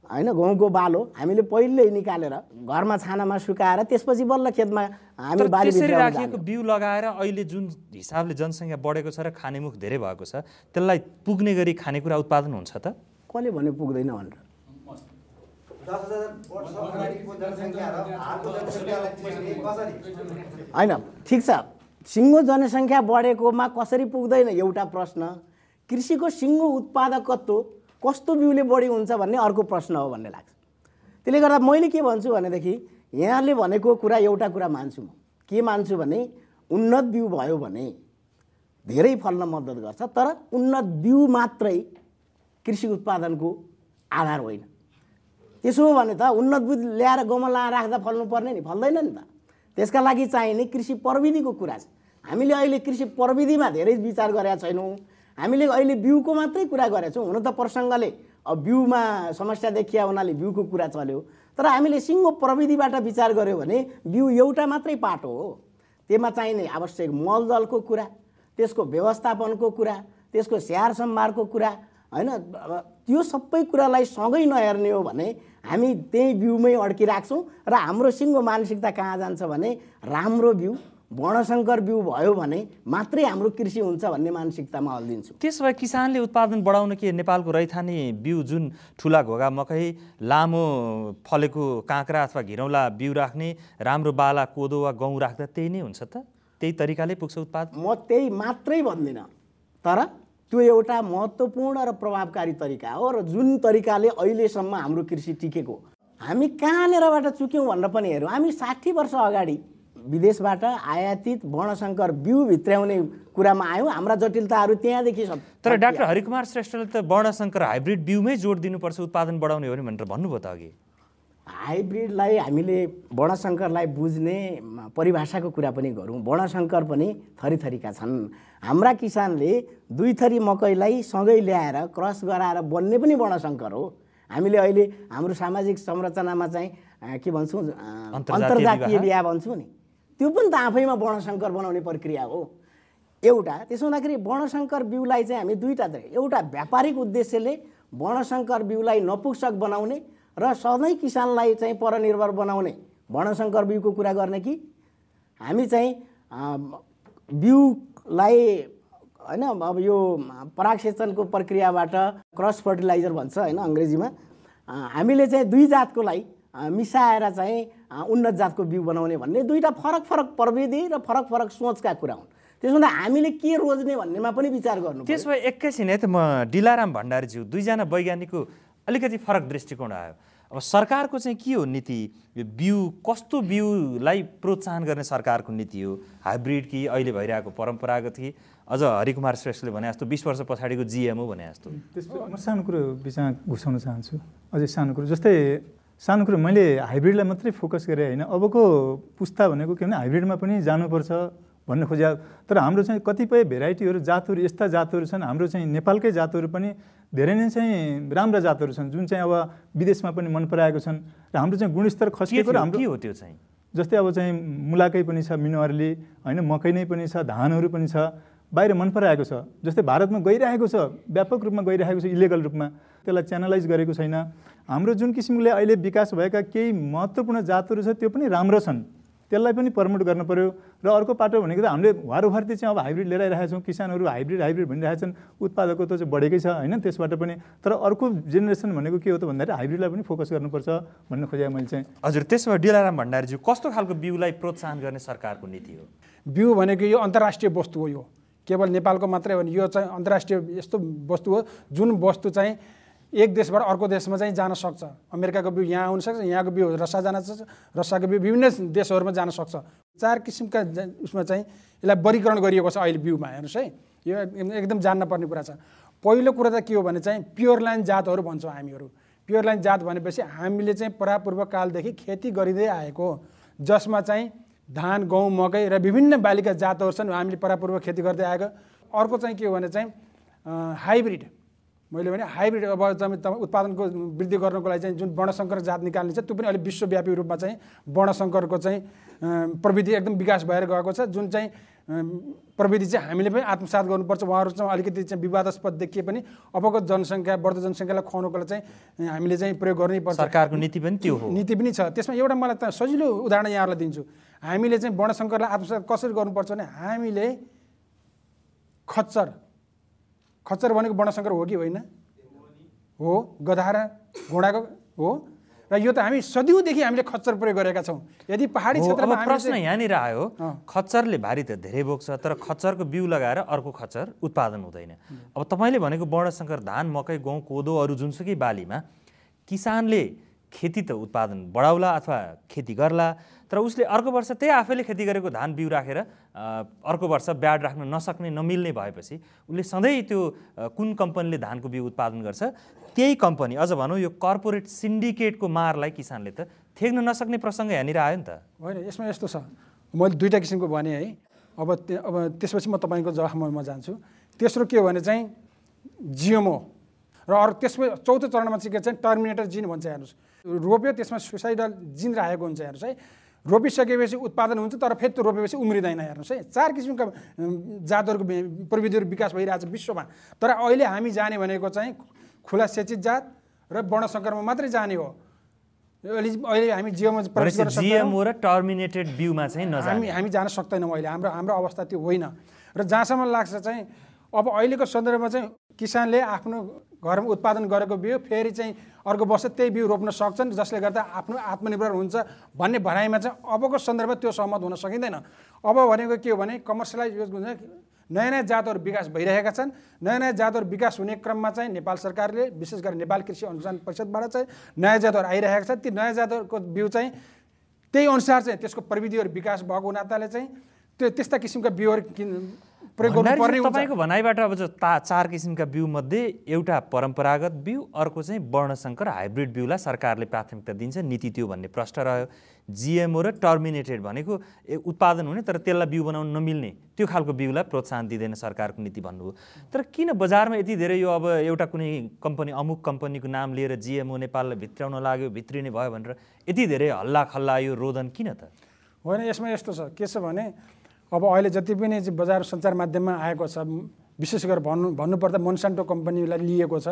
होइन, गहुँको बालो हामीले पहिल्यै निकालेर घरमा छानामा सुकाएर त्यसपछि बल्ल खेतमा हामी बारीभित्र राखेको बिउ लगाएर अहिले जुन हिसाबले जनसङ्ख्या बढेको छ र खानेमुख धेरै भएको छ त्यसलाई पुग्ने गरी खानेकुरा उत्पादन हुन्छ त? कसले भने पुग्दैन भनेर? होइन, ठिक छ, सिङ्गो जनसङ्ख्या बढेकोमा कसरी पुग्दैन एउटा प्रश्न। कृषिको सिङ्गो उत्पादकत्व कस्तो बिउले बढी हुन्छ भन्ने अर्को प्रश्न हो भन्ने लाग्छ। त्यसले गर्दा मैले के भन्छु भनेदेखि यहाँले भनेको कुरा एउटा कुरा मान्छु म। के मान्छु भने उन्नत बिउ भयो भने धेरै फल्न मद्दत गर्छ, तर उन्नत बिउ मात्रै कृषि उत्पादनको आधार होइन। त्यसो हो भने त उन्नत बिउ ल्याएर गमला राख्दा फल्नु पर्ने नि, फल्दैन नि त। त्यसका लागि चाहिने कृषि प्रविधिको कुरा छ। हामीले अहिले कृषि प्रविधिमा धेरै विचार गरेका छैनौँ। हामीले अहिले बिउको मात्रै कुरा गरेका छौँ। हुन त प्रसङ्गले अब बिउमा समस्या देखिया हुनाले बिउको कुरा चल्यो, तर हामीले सिङ्गो प्रविधिबाट विचार गऱ्यौँ भने बिउ एउटा मात्रै पाटो हो। त्यसमा चाहिने आवश्यक मलजलको कुरा, त्यसको व्यवस्थापनको कुरा, त्यसको स्याहार सम्भारको कुरा होइन, त्यो सबै कुरालाई सँगै नहेर्ने हो भने हामी त्यही बिउमै अड्किराख्छौँ र हाम्रो सिङ्गो मानसिकता कहाँ जान्छ भने राम्रो बिउ, वर्णशङ्कर बिउ भयो भने मात्रै हाम्रो कृषि हुन्छ भन्ने मानसिकतामा हल्दिन्छु। त्यसो भए किसानले उत्पादन बढाउन के नेपालको रैथाने बिउ जुन ठुला घोगा मकै, लामो फलेको काँक्रा अथवा घिरौँला बिउ राख्ने, राम्रो बाला कोदो वा गहुँ राख्दा त्यही नै हुन्छ त? त्यही तरिकाले पुग्छ उत्पादन? म त्यही मात्रै भन्दिनँ, तर त्यो एउटा महत्त्वपूर्ण र प्रभावकारी तरिका हो र जुन तरिकाले अहिलेसम्म हाम्रो कृषि टिकेको। हामी कहाँनिरबाट चुक्यौँ भनेर पनि हेरौँ। हामी 60 वर्ष अगाडि विदेशबाट आयातित वर्णशङ्कर बिउ भित्राउने कुरामा आयौँ। हाम्रा जटिलताहरू त्यहाँदेखि छ। तर डाक्टर हरिकुमार श्रेष्ठले त वर्णशङ्कर हाइब्रिड बिउमै जोड दिनुपर्छ उत्पादन बढाउने हो भनेर भन्नुभयो त अघि। हाइब्रिडलाई हामीले वर्णशङ्करलाई बुझ्ने परिभाषाको कुरा पनि गरौँ। वर्णशङ्कर पनि थरीथरीका छन्। हाम्रा किसानले 2 थरी मकैलाई सँगै ल्याएर क्रस गराएर बन्ने पनि वर्णशङ्कर हो। हामीले अहिले हाम्रो सामाजिक संरचनामा चाहिँ के भन्छौँ, अन्तर्जातीय बिहा भन्छौँ नि, त्यो पनि त आफैमा वर्णशङ्कर बनाउने प्रक्रिया हो एउटा। त्यसो हुँदाखेरि वर्णशङ्कर बिउलाई चाहिँ हामी दुईटा, एउटा व्यापारिक उद्देश्यले वर्णशङ्कर बिउलाई नपुंसक बनाउने र सधैँ किसानलाई चाहिँ परनिर्भर बनाउने वर्णशङ्कर बिउको कुरा गर्ने कि हामी चाहिँ बिउलाई हैन अब यो परागसेचनको प्रक्रियाबाट क्रस फर्टिलाइजर भन्छ हैन अङ्ग्रेजीमा हामीले चाहिँ दुई जातकोलाई मिसाएर चाहिँ उन्नत जातको बिउ बनाउने भन्ने दुईटा फरक फरक प्रविधि र फरक फरक सोचका कुरा हुन्। त्यसमा हामीले के रोज्ने भन्नेमा पनि विचार गर्नु। त्यसो भए एकैछिन है त म डिलाराम भण्डारीज्यू दुईजना वैज्ञानिकको अलिकति फरक दृष्टिकोण आयो। अब सरकारको चाहिँ के हो नीति? यो बिउ कस्तो बिउलाई प्रोत्साहन गर्ने सरकारको नीति हो? हाइब्रिड कि अहिले भइरहेको परम्परागत कि अझ हरिकुमार श्रेष्ठले भने जस्तो 20 वर्ष पछाडिको जिएमओ भने जस्तो? त्यसपछि म सानो कुरो बिचमा घुसाउन चाहन्छु। अझै सानो कुरो जस्तै सानो कुरो मैले हाइब्रिडलाई मात्रै फोकस गरेँ होइन, अबको पुस्ता भनेको के भने हाइब्रिडमा पनि जानुपर्छ भन्न खोज्या। तर हाम्रो चाहिँ कतिपय भेराइटीहरू जातहरू यस्ता जातहरू छन्, हाम्रो चाहिँ नेपालकै जातहरू पनि धेरै नै चाहिँ राम्रा जातहरू छन् जुन चाहिँ अब विदेशमा पनि मन पराएको छन् र हाम्रो चाहिँ गुणस्तर खस्किएको र हाम्रो के हो त्यो चाहिँ? जस्तै अब चाहिँ मुलाकै पनि छ, मिनोअर्ली होइन, मकै नै पनि छ, धानहरू पनि छ, बाहिर मन पराएको छ। जस्तै भारतमा गइरहेको छ, व्यापक रूपमा गइरहेको छ, इलिगल रूपमा, त्यसलाई च्यानलाइज गरेको छैन। हाम्रो जुन किसिमले अहिले विकास भएका केही महत्त्वपूर्ण जातहरू छ त्यो पनि राम्रो छन्, त्यसलाई पनि प्रमोट गर्नु पर्यो। र अर्को पाटो भनेको त हामीले वारोवारी चाहिँ अब हाइब्रिड लिएर आइरहेका छौँ, किसानहरू हाइब्रिड भनिरहेका छन्, उत्पादकत्व चाहिँ बढेकै छ होइन त्यसबाट पनि। तर अर्को जेनेरेसन भनेको के हो त भन्दाखेरि हाइब्रिडलाई पनि फोकस गर्नुपर्छ भन्न खोजेँ मैले चाहिँ। हजुर, त्यसो भए डिलाराम भण्डारीज्यू कस्तो खालको बिउलाई प्रोत्साहन गर्ने सरकारको नीति हो? बिउ भनेको यो अन्तर्राष्ट्रिय वस्तु हो, यो केवल नेपालको मात्रै हो, यो चाहिँ अन्तर्राष्ट्रिय यस्तो वस्तु हो जुन वस्तु चाहिँ एक देशबाट अर्को देशमा चाहिँ जान सक्छ। अमेरिकाको बिउ यहाँ आउन सक्छ, यहाँको बिउ रसिया जान सक्छ, रसियाको बिउ विभिन्न देशहरूमा जान सक्छ। 4 किसिमका उसमा चाहिँ यसलाई वर्गीकरण गरिएको छ अहिले बिउमा। हेर्नुहोस् है, यो एकदम जान्न पर्ने कुरा छ। पहिलो कुरा त के हो भने चाहिँ प्योर लाइन जातहरू भन्छौँ हामीहरू। प्योर लाइन जात भनेपछि हामीले चाहिँ परापूर्व कालदेखि खेती गरिँदै आएको, जसमा चाहिँ धान, गहुँ, मकै र विभिन्न बालीका जातहरू छन्, हामीले परापूर्व खेती गर्दै आएको। अर्को चाहिँ के हो भने चाहिँ हाइब्रिड। मैले भने हाइब्रिड अब उत्पादनको वृद्धि गर्नको लागि चाहिँ जुन वर्णशङ्कर जात निकाल्ने छ त्यो पनि अहिले विश्वव्यापी रूपमा चाहिँ वर्णशङ्करको चाहिँ प्रविधि एकदम विकास भएर गएको छ, जुन चाहिँ प्रविधि चाहिँ हामीले पनि आत्मसात गर्नुपर्छ। उहाँहरू चाहिँ अलिकति चाहिँ विवादास्पद देखिए पनि अबको जनसङ्ख्या बढ्दो जनसङ्ख्यालाई खुवाउनको लागि चाहिँ हामीले चाहिँ प्रयोग गर्नैपर्छ। सरकारको नीति पनि त्यो हो, नीति पनि छ। त्यसमा एउटा मलाई त सजिलो उदाहरण यहाँहरूलाई दिन्छु। हामीले चाहिँ वर्णशङ्करलाई आत्मसात कसरी गर्नुपर्छ भने हामीले खच्चर भनेको वर्णशङ्कर हो कि होइन? हो। गधा र घोडाको हो। र यो त हामी सदियौँदेखि हामीले खच्चर प्रयोग गरेका छौँ। यदि पहाडी क्षेत्रमा प्रश्न यहाँनिर आयो, खच्चरले भारी त धेरै बोक्छ, तर खच्चरको बिउ लगाएर अर्को खच्चर उत्पादन हुँदैन। अब तपाईँले भनेको वर्णशङ्कर धान, मकै, गहुँ, कोदो अरू जुनसुकै बालीमा किसानले खेती त उत्पादन बढाउला अथवा खेती गर्ला, तर उसले अर्को वर्ष त्यही आफैले खेती गरेको धान बिउ राखेर अर्को वर्ष ब्याड राख्न नसक्ने नमिल्ने भएपछि उसले सधैँ त्यो कुन कम्पनीले धानको बिउ उत्पादन गर्छ त्यही कम्पनी, अझ भनौँ यो कर्पोरेट सिन्डिकेटको मारलाई किसानले त थेग्न नसक्ने प्रसङ्ग यहाँनिर आयो नि त। होइन, यसमा यस्तो छ, मैले दुईवटा किसिमको भने है। अब त्यसपछि म तपाईँको जवाफमा जान्छु। तेस्रो के हो भने चाहिँ जिएमओ र अरू त्यसपछि चौथो चरणमा चाहिँ के चाहिँ टर्मिनेटर जिन भन्छ। हेर्नुहोस्, रोप्यो त्यसमा सुसाइडल जिन राखेको हुन्छ। हेर्नुहोस् है, रोपिसकेपछि उत्पादन हुन्छ तर फेरि त्यो रोपेपछि उम्रिँदैन। हेर्नुहोस् है, 4 किसिमका जातहरूको प्रविधिहरू विकास भइरहेछ विश्वमा। तर अहिले हामी जाने भनेको चाहिँ खुला सेचित जात र वर्णशङ्करमा मात्रै जाने हो। अहिले हामी जिएमओ र टर्मिनेटेड बिउमा चाहिँ हामी जान सक्दैनौँ। अहिले हाम्रो अवस्था त्यो होइन। र जहाँसम्म लाग्छ चाहिँ अब अहिलेको सन्दर्भमा चाहिँ किसानले आफ्नो घरमा उत्पादन गरेको बिउ फेरि चाहिँ अर्को वर्ष त्यही बिउ रोप्न सक्छन्, जसले गर्दा आफ्नो आत्मनिर्भर हुन्छ भन्ने भनाइमा चाहिँ अबको सन्दर्भमा त्यो सहमत हुन सकिँदैन। अब भनेको के हो भने कमर्सियलाइज हुन्छ, नयाँ नयाँ जातहरू विकास भइरहेका छन्। नयाँ नयाँ जातहरू विकास हुने क्रममा चाहिँ नेपाल सरकारले विशेष गरी नेपाल कृषि अनुसन्धान परिषदबाट चाहिँ नयाँ जातहरू आइरहेका छन्। ती नयाँ जातहरूको बिउ चाहिँ त्यही अनुसार चाहिँ त्यसको प्रविधिहरू विकास भएको हुनाले चाहिँ त्यस्ता किसिमका बिउहरू प्रयोग गर्नुपर्ने हुन्छ। तपाईँको भनाइबाट अब जो 4 किसिमका बिउ मध्ये एउटा परम्परागत बिउ, अर्को चाहिँ वर्णशङ्कर हाइब्रिड बिउलाई सरकारले प्राथमिकता दिन्छ, नीति त्यो भन्ने प्रश्न रह्यो। जिएमओ र टर्मिनेटेड भनेको उत्पादन हुने तर त्यसलाई बिउ बनाउन नमिल्ने त्यो खालको बिउलाई प्रोत्साहन दिँदैन सरकारको नीति भन्नुभयो। तर किन बजारमा यति धेरै यो अब एउटा कुनै कम्पनी अमुक कम्पनीको नाम लिएर जिएमओ नेपाललाई भित्राउन लाग्यो, भित्रिने भयो भनेर यति धेरै हल्ला खल्ला यो रोदन किन त? होइन, यसमा यस्तो छ, के छ भने अब अहिले जति पनि बजार सञ्चार माध्यममा आएको छ विशेष गरेर भन्नुपर्दा मोन्सान्टो कम्पनीलाई लिएको छ।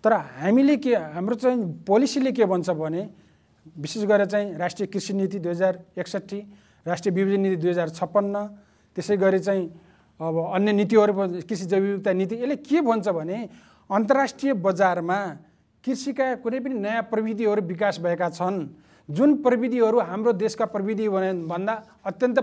तर हामीले हाम्रो चाहिँ पोलिसीले के भन्छ भने विशेष गरेर चाहिँ राष्ट्रिय कृषि नीति 2061, राष्ट्रिय विभाजन नीति 2056, त्यसै गरी चाहिँ अब अन्य नीतिहरू कृषि जैव विविधता नीति, यसले के भन्छ भने अन्तर्राष्ट्रिय बजारमा कृषिका कुनै पनि नयाँ प्रविधिहरू विकास भएका छन्, जुन प्रविधिहरू हाम्रो देशका प्रविधि भन्दा अत्यन्त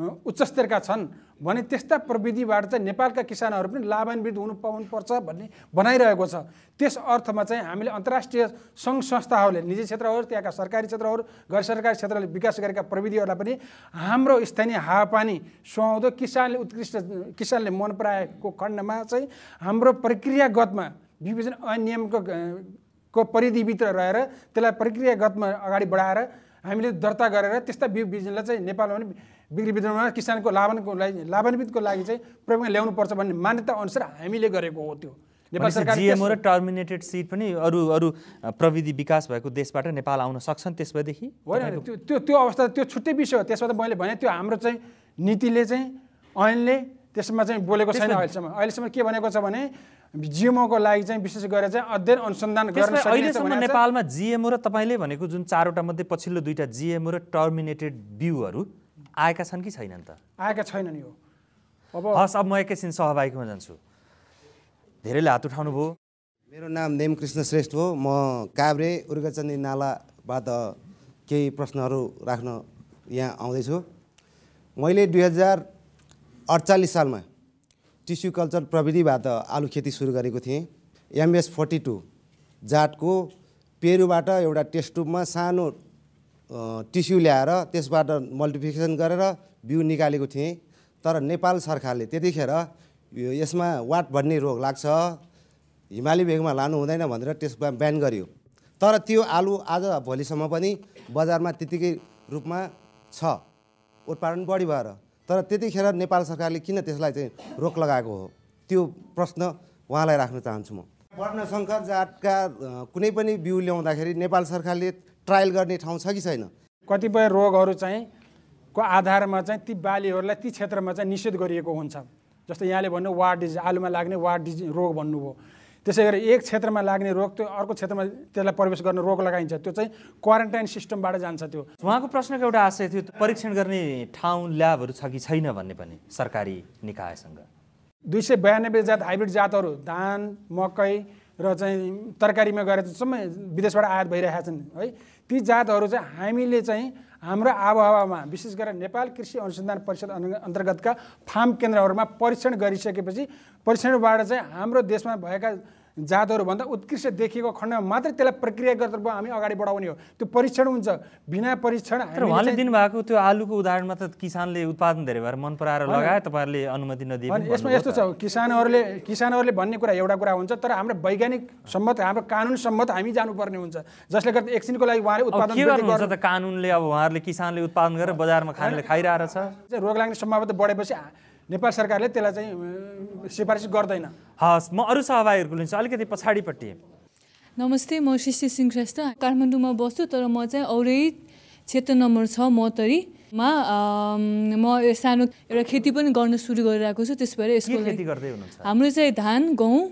उच्च स्तरका छन् भने त्यस्ता प्रविधिबाट चाहिँ नेपालका किसानहरू पनि लाभान्वित हुनुपर्छ भन्ने बनाइरहेको छ। त्यस अर्थमा चाहिँ हामीले अन्तर्राष्ट्रिय सङ्घ संस्थाहरूले, निजी क्षेत्रहरू, त्यहाँका सरकारी क्षेत्रहरू, गैर सरकारी क्षेत्रले विकास गरेका प्रविधिहरूलाई पनि हाम्रो स्थानीय हावापानी सुहाउँदो किसानले मन पराएको खण्डमा चाहिँ हाम्रो प्रक्रियागतमा विभाजन नियमको परिधिभित्र रहेर त्यसलाई प्रक्रियागतमा अगाडि बढाएर हामीले दर्ता गरेर त्यस्ता बिउबिजनलाई चाहिँ नेपालमा पनि बिक्री वितरणमा किसानको लाभान्वितको लागि चाहिँ प्रयोगमा ल्याउनुपर्छ भन्ने मान्यता अनुसार हामीले गरेको हो। त्यो नेपाल सरकार जिएमओ र टर्मिनेटेड सिड पनि अरू प्रविधि विकास भएको देशबाट नेपाल आउन सक्छन् त्यसबादेखि होइन। त्यो अवस्था त्यो छुट्टै विषय हो। त्यसमा त मैले भने त्यो हाम्रो चाहिँ नीतिले चाहिँ ऐनले त्यसमा चाहिँ बोलेको छैन अहिलेसम्म के भनेको छ भने जिएमओको लागि चाहिँ विशेष गरेर चाहिँ अध्ययन अनुसन्धान गर्न सकिन्छ। अहिलेसम्म नेपालमा जिएमओ र तपाईँले भनेको जुन 4वटा मध्ये पछिल्लो 2टा जिएमओ र टर्मिनेटेड बिउहरू आएका छन् कि छैनन् त? आएका छैनन्। यो अब हस्, अब म एकैछिन सहभागीमा जान्छु। धेरैले हात उठाउनु भयो। मेरो नाम नेमकृष्ण श्रेष्ठ हो। म काभ्रे उर्गचन्दी नालाबाट केही प्रश्नहरू राख्न यहाँ आउँदैछु। मैले 2048 सालमा टिस्यु कल्चर प्रविधिबाट आलु खेती सुरु गरेको थिएँ। MS42 जातको पेरुबाट एउटा टेस्ट ट्युबमा सानो टिस्यु ल्याएर त्यसबाट मल्टिप्लिकेसन गरेर बिउ निकालेको थिएँ। तर नेपाल सरकारले त्यतिखेर यसमा वाट भन्ने रोग लाग्छ, हिमाली भेगमा लानु हुँदैन भनेर त्यसमा ब्यान गर्यो। तर त्यो आलु आज भोलिसम्म पनि बजारमा त्यतिकै रूपमा छ, उत्पादन बढी भएर। तर त्यतिखेर नेपाल सरकारले किन त्यसलाई चाहिँ रोक लगाएको हो, त्यो प्रश्न उहाँलाई राख्न चाहन्छु। म वर्णशङ्कर जातका कुनै पनि बिउ ल्याउँदाखेरि नेपाल सरकारले ट्रायल गर्ने ठाउँ छ कि छैन? कतिपय रोगहरू चाहिँ को आधारमा चाहिँ ती बालीहरूलाई ती क्षेत्रमा चाहिँ निषेध गरिएको हुन्छ। जस्तै यहाँले भन्नु वार्ड डिजिज, आलुमा लाग्ने वार्ड डिजिज रोग भन्नुभयो। त्यसै गरी एक क्षेत्रमा लाग्ने रोग त्यो अर्को क्षेत्रमा त्यसलाई प्रवेश गर्न रोक लगाइन्छ। त्यो चाहिँ क्वारेन्टाइन सिस्टमबाट जान्छ। त्यो उहाँको प्रश्नको एउटा आशय थियो, परीक्षण गर्ने ठाउँ ल्याबहरू छ कि छैन भन्ने पनि सरकारी निकायसँग। 292 जात हाइब्रिड जातहरू धान, मकै र चाहिँ तरकारीमा गएर सबै विदेशबाट आयात भइरहेका छन् है। ती जातहरू चाहिँ हामीले चाहिँ हाम्रो आबोहवामा विशेष गरेर नेपाल कृषि अनुसन्धान परिषद अन्तर्गतका फार्म केन्द्रहरूमा परीक्षण गरिसकेपछि परीक्षणबाट चाहिँ हाम्रो देशमा भएका जातहरूभन्दा उत्कृष्ट देखिएको खण्डमा मात्रै त्यसलाई प्रक्रियागत रूपमा हामी अगाडि बढाउने हो। त्यो परीक्षण हुन्छ। बिना परीक्षण उहाँले दिनुभएको त्यो आलुको उदाहरणमा त किसानले उत्पादन धेरै भएर मन पराएर लगाए, तपाईँहरूले अनुमति नदिए। यसमा यस्तो छ, किसानहरूले भन्ने कुरा एउटा कुरा हुन्छ, तर हाम्रो वैज्ञानिक सम्मत, हाम्रो कानुन सम्मत हामी जानुपर्ने हुन्छ। जसले गर्दा एकछिनको लागि उहाँले उत्पादन गर्नुहुन्छ त कानुनले अब उहाँहरूले किसानले उत्पादन गरेर बजारमा खानेले खाइरहेको छ। रोग लाग्ने सम्भावना बढेपछि नेपाल सरकारले त्यसलाई चाहिँ सिफारिस गर्दैन। हस्, म अरू सहभागीहरूको लिन्छु अलिकति पछाडिपट्टि। नमस्ते, म सृष्टि सिंह श्रेष्ठ काठमाडौँमा बस्छु, तर म चाहिँ औरै क्षेत्र नम्बर 6 मौतरीमा म सानो एउटा खेती पनि गर्न सुरु गरिरहेको छु। त्यस भएर यसको खेती गर्दै हुनुहुन्छ? हाम्रो चाहिँ धान, गहुँ,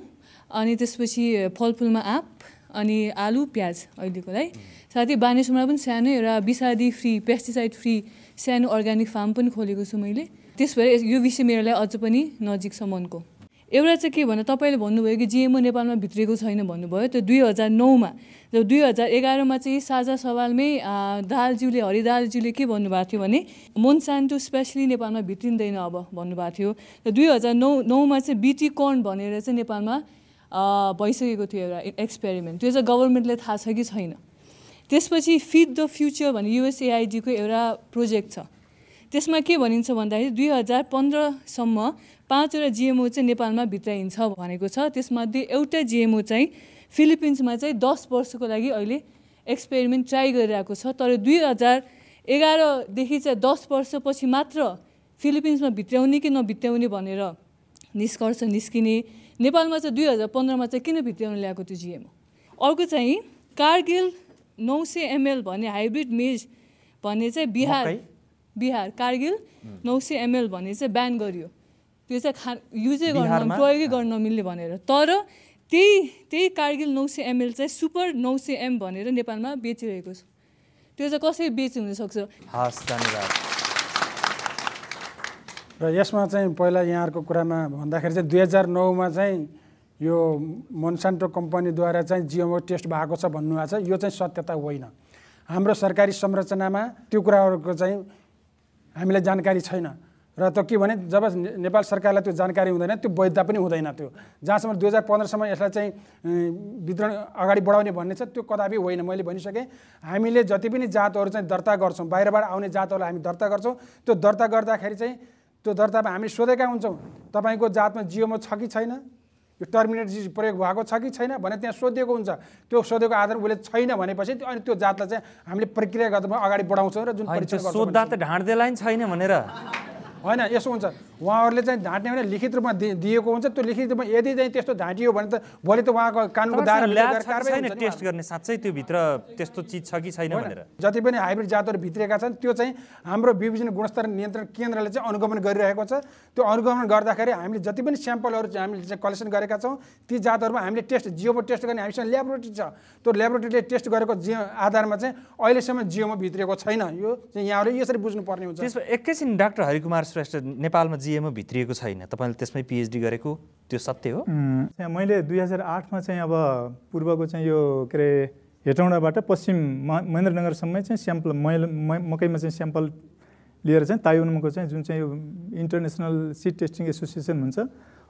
अनि त्यसपछि फलफुलमा आँप, अनि आलु, प्याज अहिलेको लागि। साथै बानेश्वरमा पनि सानो एउटा विषादी फ्री, पेस्टिसाइड फ्री सानो अर्ग्यानिक फार्म पनि खोलेको छु मैले। त्यस भएर यो विषय मेरो लागि अझ पनि नजिक छ मनको। एउटा चाहिँ के भन्दा तपाईँले भन्नुभयो कि जिएमओ नेपालमा भित्रिएको छैन भन्नुभयो। त्यो 2009मा जब 2011मा चाहिँ साझा सवालमै दालज्यूले, हरिदालज्यूले के भन्नुभएको थियो भने मोन्सान्टो स्पेसली नेपालमा भित्रिँदैन अब भन्नुभएको थियो। र 2009मा चाहिँ बिटी कर्न भनेर चाहिँ नेपालमा भइसकेको थियो एउटा एक्सपेरिमेन्ट। त्यो चाहिँ गभर्मेन्टले थाहा छ कि छैन। त्यसपछि फिड द फ्युचर भन्ने USAIDको एउटा प्रोजेक्ट छ। त्यसमा के भनिन्छ भन्दाखेरि 2015सम्म 5वटा जिएमओ चाहिँ नेपालमा भित्राइन्छ भनेको छ। त्यसमध्ये एउटा जिएमओ चाहिँ फिलिपिन्समा चाहिँ 10 वर्षको लागि अहिले एक्सपेरिमेन्ट ट्राई गरिरहेको छ। तर 2011देखि चाहिँ 10 वर्षपछि मात्र फिलिपिन्समा भित्राउने कि नभित्राउने भनेर निष्कर्ष निस्किने। नेपालमा चाहिँ 2015मा चाहिँ किन भित्राउन ल्याएको त्यो जिएमओ। अर्को चाहिँ कारगिल 900 ml भन्ने हाइब्रिड मेज भन्ने चाहिँ बिहार कारगिल 900 ml भन्ने चाहिँ ब्यान गरियो। त्यो चाहिँ युजै गर्न प्रयोगै गर्न नमिल्ने भनेर। तर त्यही कारगिल 900 ml चाहिँ सुपर 900 m भनेर नेपालमा बेचिरहेको छ। त्यो चाहिँ कसरी बेची हुनसक्छ? हस्, धन्यवाद। र यसमा चाहिँ पहिला यहाँहरूको कुरामा भन्दाखेरि चाहिँ 2009मा चाहिँ यो मोन्सान्टो कम्पनीद्वारा चाहिँ जिएमओ टेस्ट भएको छ भन्नुभएको छ। यो चाहिँ सत्यता होइन। हाम्रो सरकारी संरचनामा त्यो कुराहरूको चाहिँ हामीलाई जानकारी छैन। र त के भने जब नेपाल सरकारलाई त्यो जानकारी हुँदैन त्यो वैधता पनि हुँदैन। त्यो जहाँसम्म 2015सम्म यसलाई चाहिँ वितरण अगाडि बढाउने भन्ने छ त्यो कदापि होइन। मैले भनिसकेँ हामीले जति पनि जातहरू चाहिँ दर्ता गर्छौँ, बाहिरबाट आउने जातहरूलाई हामी दर्ता गर्छौँ। त्यो दर्ता गर्दाखेरि चाहिँ त्यो दर्तामा हामी सोधेका हुन्छौँ तपाईँको जातमा जिएमओ छ कि छैन, यो टर्मिनेट प्रयोग भएको छ कि छैन भनेर त्यहाँ सोधिएको हुन्छ। त्यो सोधेको आधारमा उसले छैन भनेपछि अनि त्यो जातलाई चाहिँ हामीले प्रक्रिया गर्दा अगाडि बढाउँछौँ र जुन परीक्षण गर्छौँ। सोद्धा त ढाँट्दैलाई छैन भनेर होइन, यसो हुन्छ। उहाँहरूले चाहिँ ढाँट्ने भने लिखित रूपमा दिएको हुन्छ। त्यो लिखित रूपमा यदि चाहिँ त्यस्तो ढाँटियो भने त भोलि त उहाँको कानुनको दायरा छैन टेस्ट गर्ने साँच्चै त्यो भित्र त्यस्तो चिज छ कि छैन भनेर। जति पनि हाइब्रिड जातहरू भित्रिएका छन् त्यो चाहिँ हाम्रो विभिन्न गुणस्तर नियन्त्रण केन्द्रले चाहिँ अनुगमन गरिरहेको छ। त्यो अनुगमन गर्दाखेरि हामीले जति पनि स्याम्पलहरू चाहिँ हामीले चाहिँ कलेक्सन गरेका छौँ ती जातहरूमा हामीले टेस्ट जिएमओ टेस्ट गर्ने हामीसँग ल्याबोरेटरी छ। त्यो ल्याबोरेटरीले टेस्ट गरेको आधारमा चाहिँ अहिलेसम्म जिएमओ भित्रिएको छैन। यो चाहिँ यहाँहरूले यसरी बुझ्नुपर्ने हुन्छ। त्यसमा एकैछिन डाक्टर हरिकुमार श्रेष्ठ, नेपालमा जिएमओ भित्रिएको छैन, तपाईँले त्यसमै पिएचडी गरेको त्यो सत्य हो? मैले 2008मा चाहिँ अब पूर्वको चाहिँ यो के अरे हेटौँडाबाट पश्चिम महेन्द्रनगरसम्मै चाहिँ स्याम्पल मकैमा चाहिँ स्याम्पल लिएर चाहिँ ताइवानको चाहिँ जुन चाहिँ यो इन्टरनेसनल सिड टेस्टिङ एसोसिएसन भन्छ,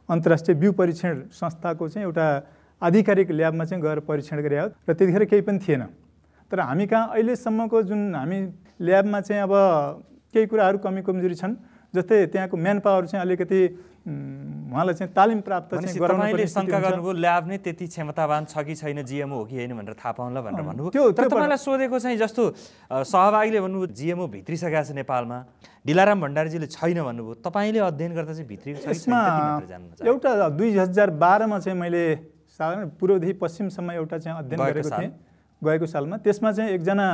अन्तर्राष्ट्रिय बिउ परीक्षण संस्थाको चाहिँ एउटा आधिकारिक ल्याबमा चाहिँ गएर परीक्षण गरे हो। र त्यतिखेर केही पनि थिएन। तर हामी कहाँ अहिलेसम्मको जुन हामी ल्याबमा चाहिँ अब केही कुराहरू कमी कमजोरी छन्। जस्तै त्यहाँको म्यान पावर चाहिँ अलिकति उहाँलाई चाहिँ तालिम प्राप्त चाहिँ गराउनुपर्ने शङ्का गर्नुभयो ल्याब नै त्यति क्षमतावान छ कि छैन, जिएमओ हो कि होइन भनेर थाहा पाउनला भनेर भन्नुभयो। तर तपाईँलाई सोधेको चाहिँ जस्तो सहभागीले भन्नुभयो जिएमओ भित्रिसकेको छ नेपालमा, डिलाराम भण्डारीजीले छैन भन्नुभयो, तपाईँले अध्ययन गर्दा चाहिँ भित्रिएको छ? यसमा एउटा 2012मा चाहिँ मैले साधारण पूर्वदेखि पश्चिमसम्म एउटा चाहिँ अध्ययन गरेको थिएँ गएको सालमा। त्यसमा चाहिँ एकजना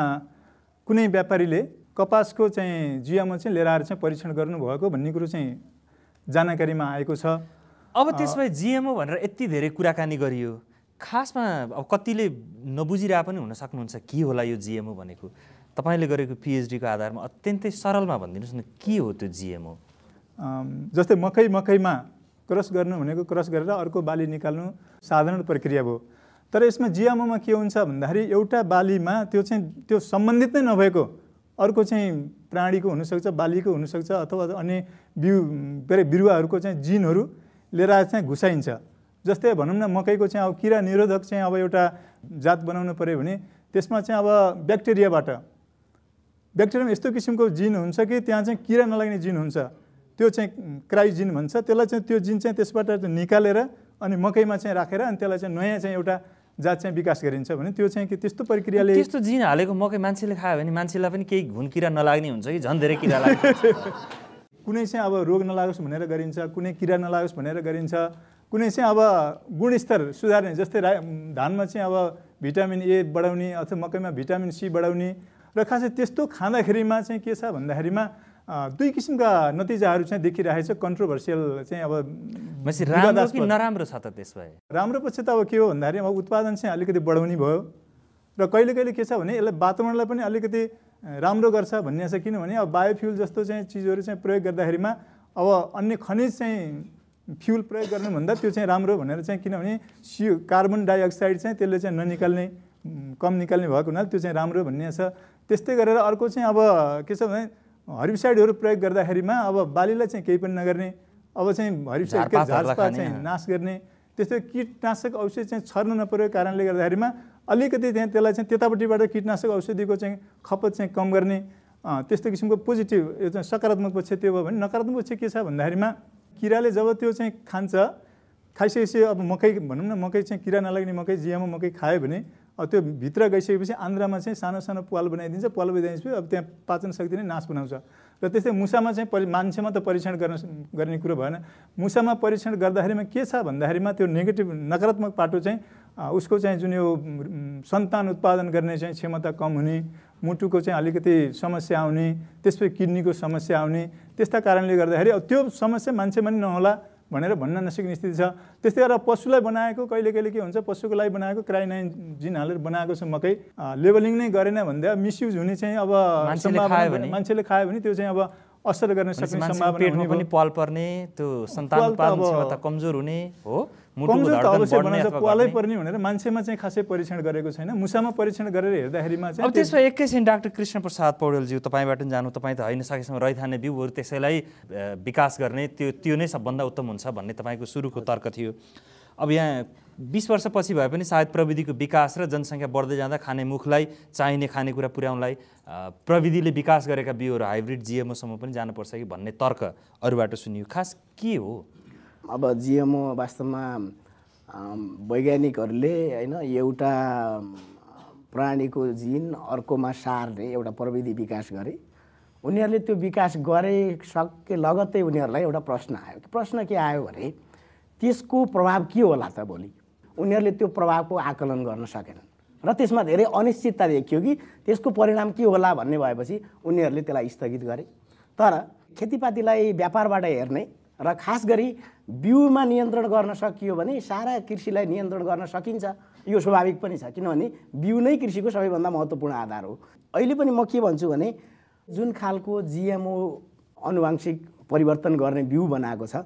कुनै व्यापारीले कपासको चाहिँ जिएमओ चाहिँ लिएर आएर चाहिँ परीक्षण गर्नुभएको भन्ने कुरो चाहिँ जानकारीमा आएको छ। अब त्यसमा जिएमओ भनेर यति धेरै कुराकानी गरियो, खासमा अब कतिले नबुझिरहे पनि हुन सक्नुहुन्छ के होला यो जिएमओ भनेको। तपाईँले गरेको पिएचडीको आधारमा अत्यन्तै सरलमा भनिदिनुहोस् न के हो त्यो जिएमओ? जस्तै मकैमा क्रस गर्नु भनेको क्रस गरेर अर्को बाली निकाल्नु साधारण प्रक्रिया भयो। तर यसमा जिएमओमा के हुन्छ भन्दाखेरि एउटा बालीमा त्यो सम्बन्धित नै नभएको अर्को चाहिँ प्राणीको हुनसक्छ, बालीको हुनसक्छ अथवा अन्य बिरुवाहरूको चाहिँ जिनहरू लिएर चाहिँ घुसाइन्छ। जस्तै भनौँ न मकैको चाहिँ अब किरा निरोधक चाहिँ अब एउटा जात बनाउनु पऱ्यो भने त्यसमा चाहिँ अब ब्याक्टेरियामा यस्तो किसिमको जिन हुन्छ कि त्यहाँ चाहिँ किरा नलाग्ने जिन हुन्छ, त्यो चाहिँ क्राइजिन भन्छ। त्यसलाई चाहिँ त्यो जिन चाहिँ त्यसबाट निकालेर अनि मकैमा चाहिँ राखेर अनि त्यसलाई चाहिँ नयाँ चाहिँ एउटा जात चाहिँ विकास गरिन्छ भने त्यो चाहिँ कि त्यस्तो प्रक्रियाले त्यस्तो जिन हालेको मकै मान्छेले खायो भने मान्छेलाई पनि केही घुन किरा नलाग्ने हुन्छ कि झन् धेरै किरा लाग्छ? कुनै चाहिँ अब रोग नलागोस् भनेर गरिन्छ, कुनै किरा नलागोस् भनेर गरिन्छ, कुनै चाहिँ अब गुणस्तर सुधार्ने। जस्तै धानमा चाहिँ अब भिटामिन ए बढाउने अथवा मकैमा भिटामिन सी बढाउने। र खासै त्यस्तो खाँदाखेरिमा चाहिँ के छ भन्दाखेरिमा दुई किसिमका नतिजाहरू चाहिँ देखिरहेको छ। कन्ट्रोभर्सियल चाहिँ अब राम्रो कि नराम्रो छ त? त्यस भए राम्रो पक्ष त अब के हो भन्दाखेरि अब उत्पादन चाहिँ अलिकति बढाउने भयो र कहिले कहिले के छ भने यसलाई वातावरणलाई पनि अलिकति राम्रो गर्छ भन्ने छ। किनभने अब बायोफ्युल जस्तो चाहिँ चिजहरू चाहिँ प्रयोग गर्दाखेरिमा अब अन्य खनिज चाहिँ फ्युल प्रयोग गर्नुभन्दा त्यो चाहिँ राम्रो भनेर चाहिँ, किनभने कार्बन डाइअक्साइड चाहिँ त्यसले चाहिँ ननिकाल्ने, कम निकाल्ने भएको हुनाले त्यो चाहिँ राम्रो भन्ने छ। त्यस्तै गरेर अर्को चाहिँ अब के छ भने हर्बिसाइडहरू प्रयोग गर्दाखेरिमा अब बालीलाई चाहिँ केही पनि नगर्ने, अब चाहिँ हर्बिसाइडकै झारपात चाहिँ नाश गर्ने। त्यस्तै कीटनाशक औषधि चाहिँ छर्न नपरेको कारणले गर्दाखेरिमा अलिकति त्यहाँ त्यसलाई चाहिँ त्यतापट्टिबाट कीटनाशक औषधिको चाहिँ खपत चाहिँ कम गर्ने। त्यस्तो किसिमको पोजिटिभ यो चाहिँ सकारात्मक पक्ष त्यो भयो भने नकारात्मक पक्ष के छ भन्दाखेरिमा किराले जब त्यो चाहिँ खान्छ, खाइसकेपछि अब मकै भनौँ न मकै चाहिँ किरा नलाग्ने मकै जिएमओ मकै खायो भने अब त्यो भित्र गइसकेपछि आन्द्रामा चाहिँ सानो सानो पाल बनाइदिन्छ। पाल बनाइदिएपछि अब त्यहाँ पाचन शक्ति नै नाश बनाउँछ। र त्यस्तै मुसामा चाहिँ मान्छेमा त परीक्षण गर्ने कुरो भएन। मुसामा परीक्षण गर्दाखेरिमा के छ भन्दाखेरिमा त्यो नेगेटिभ नकारात्मक पाटो चाहिँ उसको चाहिँ जुन यो सन्तान उत्पादन गर्ने चाहिँ क्षमता कम हुने मुटुको चाहिँ अलिकति समस्या आउने, त्यसपछि किडनीको समस्या आउने, त्यस्ता कारणले गर्दाखेरि अब त्यो समस्या मान्छेमा नि नहोला भनेर भन्न नसक्ने स्थिति छ। त्यस्तै गरेर पशुलाई बनाएको कहिले कहिले के हुन्छ, पशुको लागि बनाएको क्राइनाइजिन हालेर बनाएको छ मकै, लेबलिङ नै गरेन भन्दा मिसयुज हुने चाहिँ अब मान्छेले खायो भने त्यो चाहिँ अब असर गर्न सक्ने सम्भावना पनि पाल पर्ने, त्यो सन्तान उत्पादन क्षमता कमजोर हुने हो, कमजोर त अवश्य बनाउँछ, पालै पर्ने भनेर मान्छेमा चाहिँ खासै परीक्षण गरेको छैन। मुसामा परीक्षण गरेर हेर्दाखेरिमा चाहिँ अब त्यसमा एकैछिन डाक्टर कृष्ण प्रसाद पौडेलज्यू तपाईँबाट जानु, तपाईँ त होइन सकेसम्म रैथाने बिउहरू त्यसैलाई विकास गर्ने त्यो नै सबभन्दा उत्तम हुन्छ भन्ने तपाईँको सुरुको तर्क थियो। अब यहाँ 20 वर्षपछि भए पनि सायद प्रविधिको विकास र जनसङ्ख्या बढ्दै जाँदा खाने मुखलाई चाहिने खानेकुरा पुर्याउनलाई प्रविधिले विकास गरेका बिउहरू हाइब्रिड जिएमओसम्म पनि जानुपर्छ कि भन्ने तर्क अरूबाट सुनियो। खास के हो? अब जिएमओ वास्तवमा वैज्ञानिकहरूले होइन एउटा प्राणीको जिन अर्कोमा सार्ने एउटा प्रविधि विकास गरे। उनीहरूले त्यो विकास गरे सके लगत्तै उनीहरूलाई एउटा प्रश्न आयो। प्रश्न के आयो भने त्यसको प्रभाव के होला त भोलि? उनीहरूले त्यो प्रभावको आकलन गर्न सकेनन् र त्यसमा धेरै अनिश्चितता देखियो कि त्यसको परिणाम के होला भन्ने भएपछि उनीहरूले त्यसलाई स्थगित गरे। तर खेतीपातीलाई व्यापारबाट हेर्ने र खास गरी बिउमा नियन्त्रण गर्न सकियो भने सारा कृषिलाई नियन्त्रण गर्न सकिन्छ। यो स्वाभाविक पनि छ, किनभने बिउ नै कृषिको सबैभन्दा महत्त्वपूर्ण आधार हो। अहिले पनि म के भन्छु भने जुन खालको जिएमओ आनुवांशिक परिवर्तन गर्ने बिउ बनाएको छ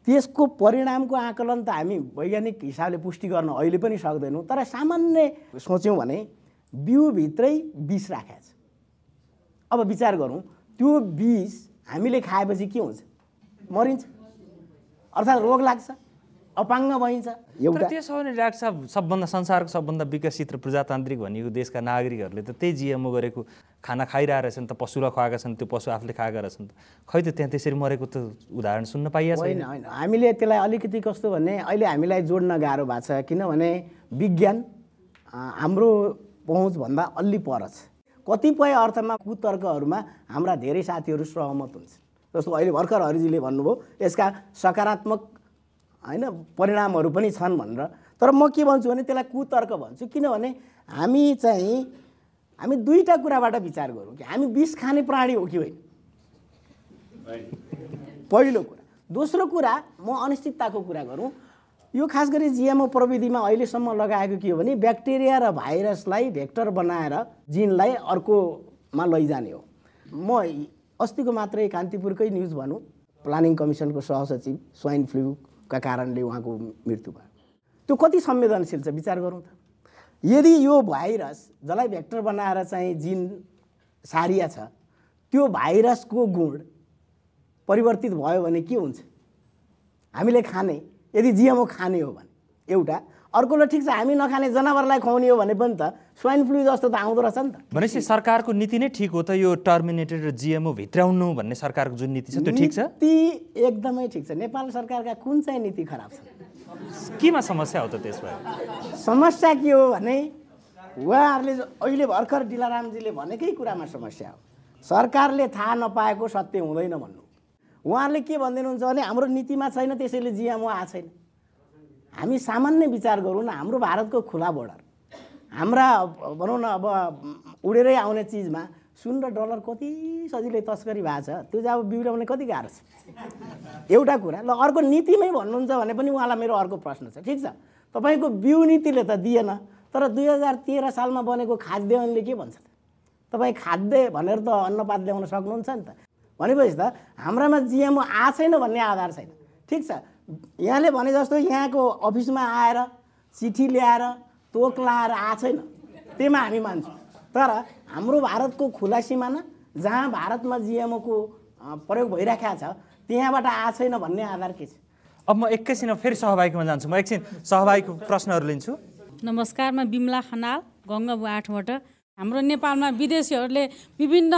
त्यसको परिणामको आकलन त हामी वैज्ञानिक हिसाबले पुष्टि गर्न अहिले पनि सक्दैनौँ। तर सामान्य सोच्यौँ भने बिउभित्रै विष राखेको छ। अब विचार गरौँ, त्यो विष हामीले खाएपछि के हुन्छ? मरिन्छ, अर्थात् रोग लाग्छ, अपाङ्ग भइन्छ। एउटा त्यसो भने डाक्टर साहब सबभन्दा संसारको सबभन्दा विकसित र प्रजातान्त्रिक भनिएको देशका नागरिकहरूले त त्यही जिएमओ गरेको खाना खाइरहेको रहेछन् त, पशुलाई खुवाएका छन्, त्यो पशु आफूले खाएका रहेछन् त, खै त त्यहाँ त्यसरी मरेको त उदाहरण सुन्न पाइएको छैन। होइन, हामीले त्यसलाई अलिकति कस्तो भने अहिले हामीलाई जोड्न गाह्रो भएको छ, किनभने विज्ञान हाम्रो पहुँचभन्दा अलि पर छ। कतिपय अर्थमा कुतर्कहरूमा हाम्रा धेरै साथीहरू सहमत हुन्छ। जस्तो अहिले भर्खर हरिजीले भन्नुभयो यसका सकारात्मक होइन परिणामहरू पनि छन् भनेर। तर म के भन्छु भने त्यसलाई कुतर्क भन्छु, किनभने हामी दुईटा कुराबाट विचार गरौँ कि हामी विष खाने प्राणी हो कि होइन, पहिलो कुरा। दोस्रो कुरा, म अनिश्चितताको कुरा गरौँ। यो खास गरी जिएमओ प्रविधिमा अहिलेसम्म लगाएको के हो भने ब्याक्टेरिया र भाइरसलाई भेक्टर बनाएर जिनलाई अर्कोमा लैजाने हो। म अस्तिको मात्रै कान्तिपुरकै न्युज भनौँ, प्लानिङ कमिसनको सहसचिव स्वाइन फ्लूका कारणले उहाँको मृत्यु भयो। त्यो कति संवेदनशील छ विचार गरौँ त। यदि यो भाइरस जसलाई भेक्टर बनाएर चाहिँ जिन सारिया छ त्यो भाइरसको गुण परिवर्तित भयो भने के हुन्छ? हामीले खाने यदि जिएमओ खाने हो भने एउटा, अर्कोले ठिक छ हामी नखाने जनावरलाई खुवाउने हो भने पनि त स्वाइन फ्लू जस्तो त आउँदो रहेछ नि त। भनेपछि सरकारको नीति नै ठिक हो त, यो टर्मिनेटेड र जिएमओ भित्राउनु भन्ने सरकारको जुन नीति छ त्यो ठिक छ? नीति एकदमै ठिक छ। नेपाल सरकारका कुन चाहिँ नीति खराब छ? केमा समस्या हो त त्यसमा? समस्या के हो भने उहाँहरूले अहिले भर्खर डिलारामजीले भनेकै कुरामा समस्या हो। सरकारले थाहा नपाएको सत्य हुँदैन भन्नु। उहाँहरूले के भनिदिनुहुन्छ भने हाम्रो नीतिमा छैन त्यसैले जिएमओ आएको छैन। हामी सामान्य विचार गरौँ न, हाम्रो भारतको खुला बोर्डर, हाम्रा भनौँ न अब उडेरै आउने चिजमा सुन र डलर कति सजिलै तस्करी भएको छ, त्यो चाहिँ अब बिउराउने कति गाह्रो छ। एउटा कुरा। ल अर्को नीतिमै भन्नुहुन्छ भने पनि उहाँलाई मेरो अर्को प्रश्न छ। ठिक छ, तपाईँको बिउ नीतिले त दिएन, तर 2013 सालमा बनेको खाद्य ऐनले के भन्छ त? तपाईँ खाद्य भनेर त अन्नपात ल्याउन सक्नुहुन्छ नि त। भनेपछि त हाम्रामा जिएमओ आएको छैन भन्ने आधार छैन। ठिक छ, यहाँले भने जस्तो यहाँको अफिसमा आएर चिठी ल्याएर तोक लाएर आएको छैन, त्यसमा हामी मान्छौँ। तर हाम्रो भारतको खुला सिमाना जहाँ भारतमा जिएमओको प्रयोग भइराखेको छ त्यहाँबाट आएको छैन भन्ने आधार के छ? अब म एकैछिन फेरि सहभागीमा जान्छु। म एकछिन सहभागीको प्रश्नहरू लिन्छु। नमस्कार, म बिमला खनाल गङ्गाबु 8बाट। हाम्रो नेपालमा विदेशीहरूले विभिन्न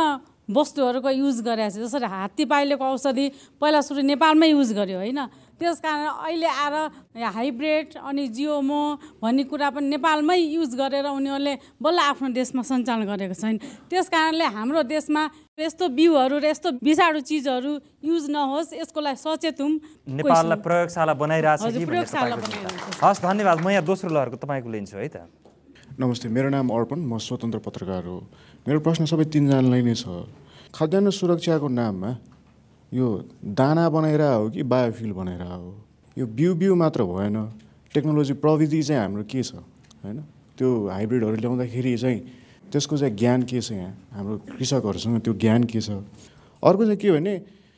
वस्तुहरूको युज गरेको छ, जसरी हात्तीपाइलेको औषधि पहिला सुरु नेपालमै युज गर्यो होइन। त्यस कारण अहिले आएर हाइब्रिड अनि जिएमओ भन्ने कुरा पनि नेपालमै युज गरेर उनीहरूले बल्ल आफ्नो देशमा सञ्चालन गरेको छैन। त्यस कारणले हाम्रो देशमा यस्तो बिउहरू र यस्तो विषालु चिजहरू युज नहोस्, यसको लागि सचेत हौँ। नेपाललाई प्रयोगशाला बनाइरहेछ कि? हस्, धन्यवाद। म यहाँ दोस्रो लहरको तपाईँको लिन्छु है त। नमस्ते, मेरो नाम अर्पण, म स्वतन्त्र पत्रकार हो। मेरो प्रश्न सबै तीनजनालाई नै छ। खाद्यान्न सुरक्षाको नाममा यो दाना बनाएर हो कि बायोफ्युल बनाएर हो? यो बिउ मात्र भएन, टेक्नोलोजी प्रविधि चाहिँ हाम्रो के छ हैन? त्यो हाइब्रिडहरू ल्याउँदाखेरि चाहिँ त्यसको चाहिँ ज्ञान के छ? यहाँ हाम्रो कृषकहरूसँग त्यो ज्ञान के छ? अर्को चाहिँ के भने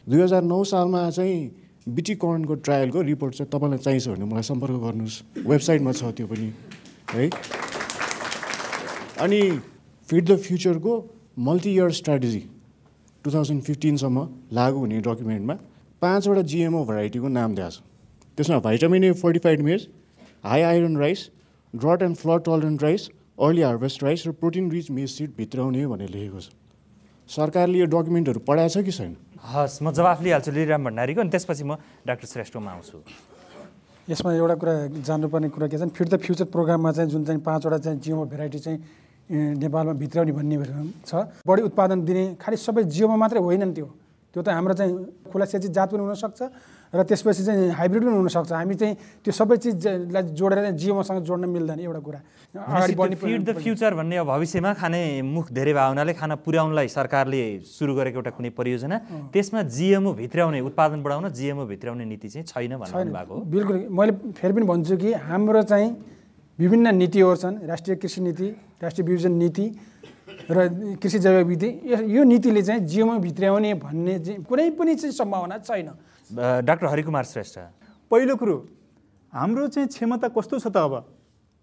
2009 सालमा चाहिँ बिटी कर्नको ट्रायलको रिपोर्ट चाहिँ तपाईँलाई चाहिन्छ भने मलाई सम्पर्क गर्नुहोस्, वेबसाइटमा छ त्यो पनि है। अनि फिड द फ्युचरको मल्टी इयर स्ट्राटेजी 2015सम्म लागू हुने डकुमेन्टमा 5वटा GMO भेराइटीको नाम दिएको छ। त्यसमा vitamin A fortified maize, high iron rice, drought and flood tolerant rice, early harvest rice र प्रोटिन रिच मेज सिड भित्राउने भनेर लेखेको छ। सरकारले यो डकुमेन्टहरू पढाएको छ कि छैन? हस्, म जवाफ लिइहाल्छु लिराम भण्डारीको, अनि त्यसपछि म डाक्टर श्रेष्ठमा आउँछु। यसमा एउटा कुरा जान्नुपर्ने कुरा के छ भने फिड द फ्युचर प्रोग्राममा चाहिँ जुन चाहिँ 5वटा चाहिँ GMO भेराइटी चाहिँ नेपालमा भित्राउने भन्ने छ। बढी उत्पादन दिने खालि सबै GMO मात्रै होइनन्, त्यो त हाम्रो चाहिँ खुला सेची जात पनि हुनसक्छ र त्यसपछि चाहिँ हाइब्रिड पनि हुनसक्छ। हामी चाहिँ त्यो सबै चिजलाई जोडेर GMOसँग जोड्न मिल्दैन। एउटा कुरा अगाडि बढ्ने फिड द फ्युचर भन्ने भविष्यमा खाने मुख धेरै भयो हुनाले खाना पुर्याउनलाई सरकारले सुरु गरेको एउटा कुनै परियोजना, त्यसमा GMO भित्राउने, उत्पादन बढाउन GMO भित्राउने नीति चाहिँ छैन भन्नु भएको। बिल्कुल, मैले फेरि पनि भन्छु कि हाम्रो चाहिँ विभिन्न नीतिहरू छन्, राष्ट्रिय कृषि नीति, राष्ट्रिय बिउजन नीति र कृषि जैव विधि। यो नीतिले चाहिँ GMO भित्राउने भन्ने चाहिँ कुनै पनि चाहिँ सम्भावना छैन। डाक्टर हरिकुमार श्रेष्ठ, पहिलो कुरो हाम्रो चाहिँ क्षमता कस्तो छ त अब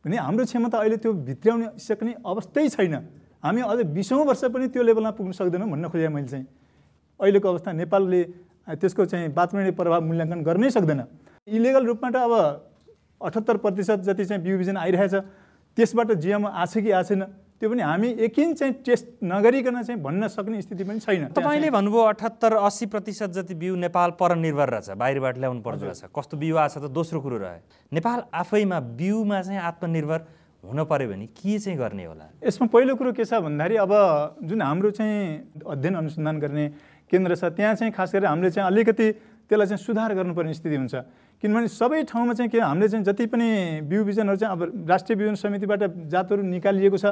भने हाम्रो क्षमता अहिले त्यो भित्राउन सक्ने अवस्थै छैन। हामी अझै 20औं वर्ष पनि त्यो लेभलमा पुग्न सक्दैनौँ भन्न खोजेँ मैले चाहिँ। अहिलेको अवस्था नेपालले त्यसको चाहिँ वातावरणीय प्रभाव मूल्याङ्कन गर्नै सक्दैन। इलिगल रूपमा त अब 78% जति चाहिँ बिउ बिजन आइरहेछ, त्यसबाट GMO आछ कि आछेन त्यो पनि हामी एकिन चाहिँ टेस्ट नगरिकन चाहिँ भन्न सक्ने स्थिति पनि छैन। तपाईँले भन्नुभयो 78-80% जति बिउ नेपाल परनिर्भर रहेछ, बाहिरबाट ल्याउनु पर्दो रहेछ। कस्तो बिउ आछ त दोस्रो कुरो रह्यो। नेपाल आफैमा बिउमा चाहिँ आत्मनिर्भर हुन पर्यो भने के चाहिँ गर्ने होला? यसमा पहिलो कुरो के छ भन्दाखेरि अब जुन हाम्रो चाहिँ अध्ययन अनुसन्धान गर्ने केन्द्र छ त्यहाँ चाहिँ खास गरेर हामीले चाहिँ अलिकति त्यसलाई चाहिँ सुधार गर्नुपर्ने स्थिति हुन्छ। किनभने सबै ठाउँमा चाहिँ के हामीले चाहिँ जति पनि बिउ बिजनहरू चाहिँ अब राष्ट्रिय बिउजन समितिबाट जातहरू निकालिएको छ,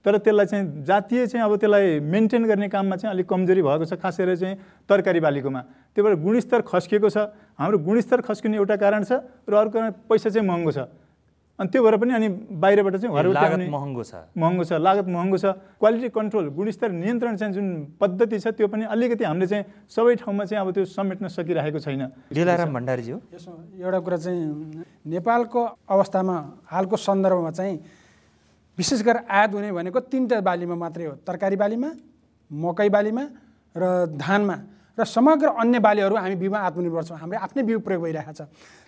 तर त्यसलाई चाहिँ जातीय चाहिँ अब त्यसलाई मेन्टेन गर्ने काममा चाहिँ अलिक कमजोरी भएको छ, खास गरेर चाहिँ तरकारी बालीकोमा। त्यही भएर गुणस्तर खस्किएको छ। हाम्रो गुणस्तर खस्किने एउटा कारण छ र अर्को कारण पैसा चाहिँ महँगो छ। अनि त्यो भएर पनि अनि बाहिरबाट चाहिँ लागत महँगो छ, लागत महँगो छ। क्वालिटी कन्ट्रोल, गुणस्तर नियन्त्रण चाहिँ जुन पद्धति छ त्यो पनि अलिकति हामीले चाहिँ सबै ठाउँमा चाहिँ अब त्यो समेट्न सकिरहेको छैन। दिलाराम भण्डारीजी हो, यसमा एउटा कुरा चाहिँ नेपालको अवस्थामा हालको सन्दर्भमा चाहिँ विशेष गरेर आयात हुने भनेको 3टा बालीमा मात्रै हो, तरकारी बालीमा, मकै बालीमा र धानमा, र समग्र अन्य बालीहरू हामी बिउमा आत्मनिर्भर छौँ। हाम्रो आफ्नै बिउ प्रयोग भइरहेको छ।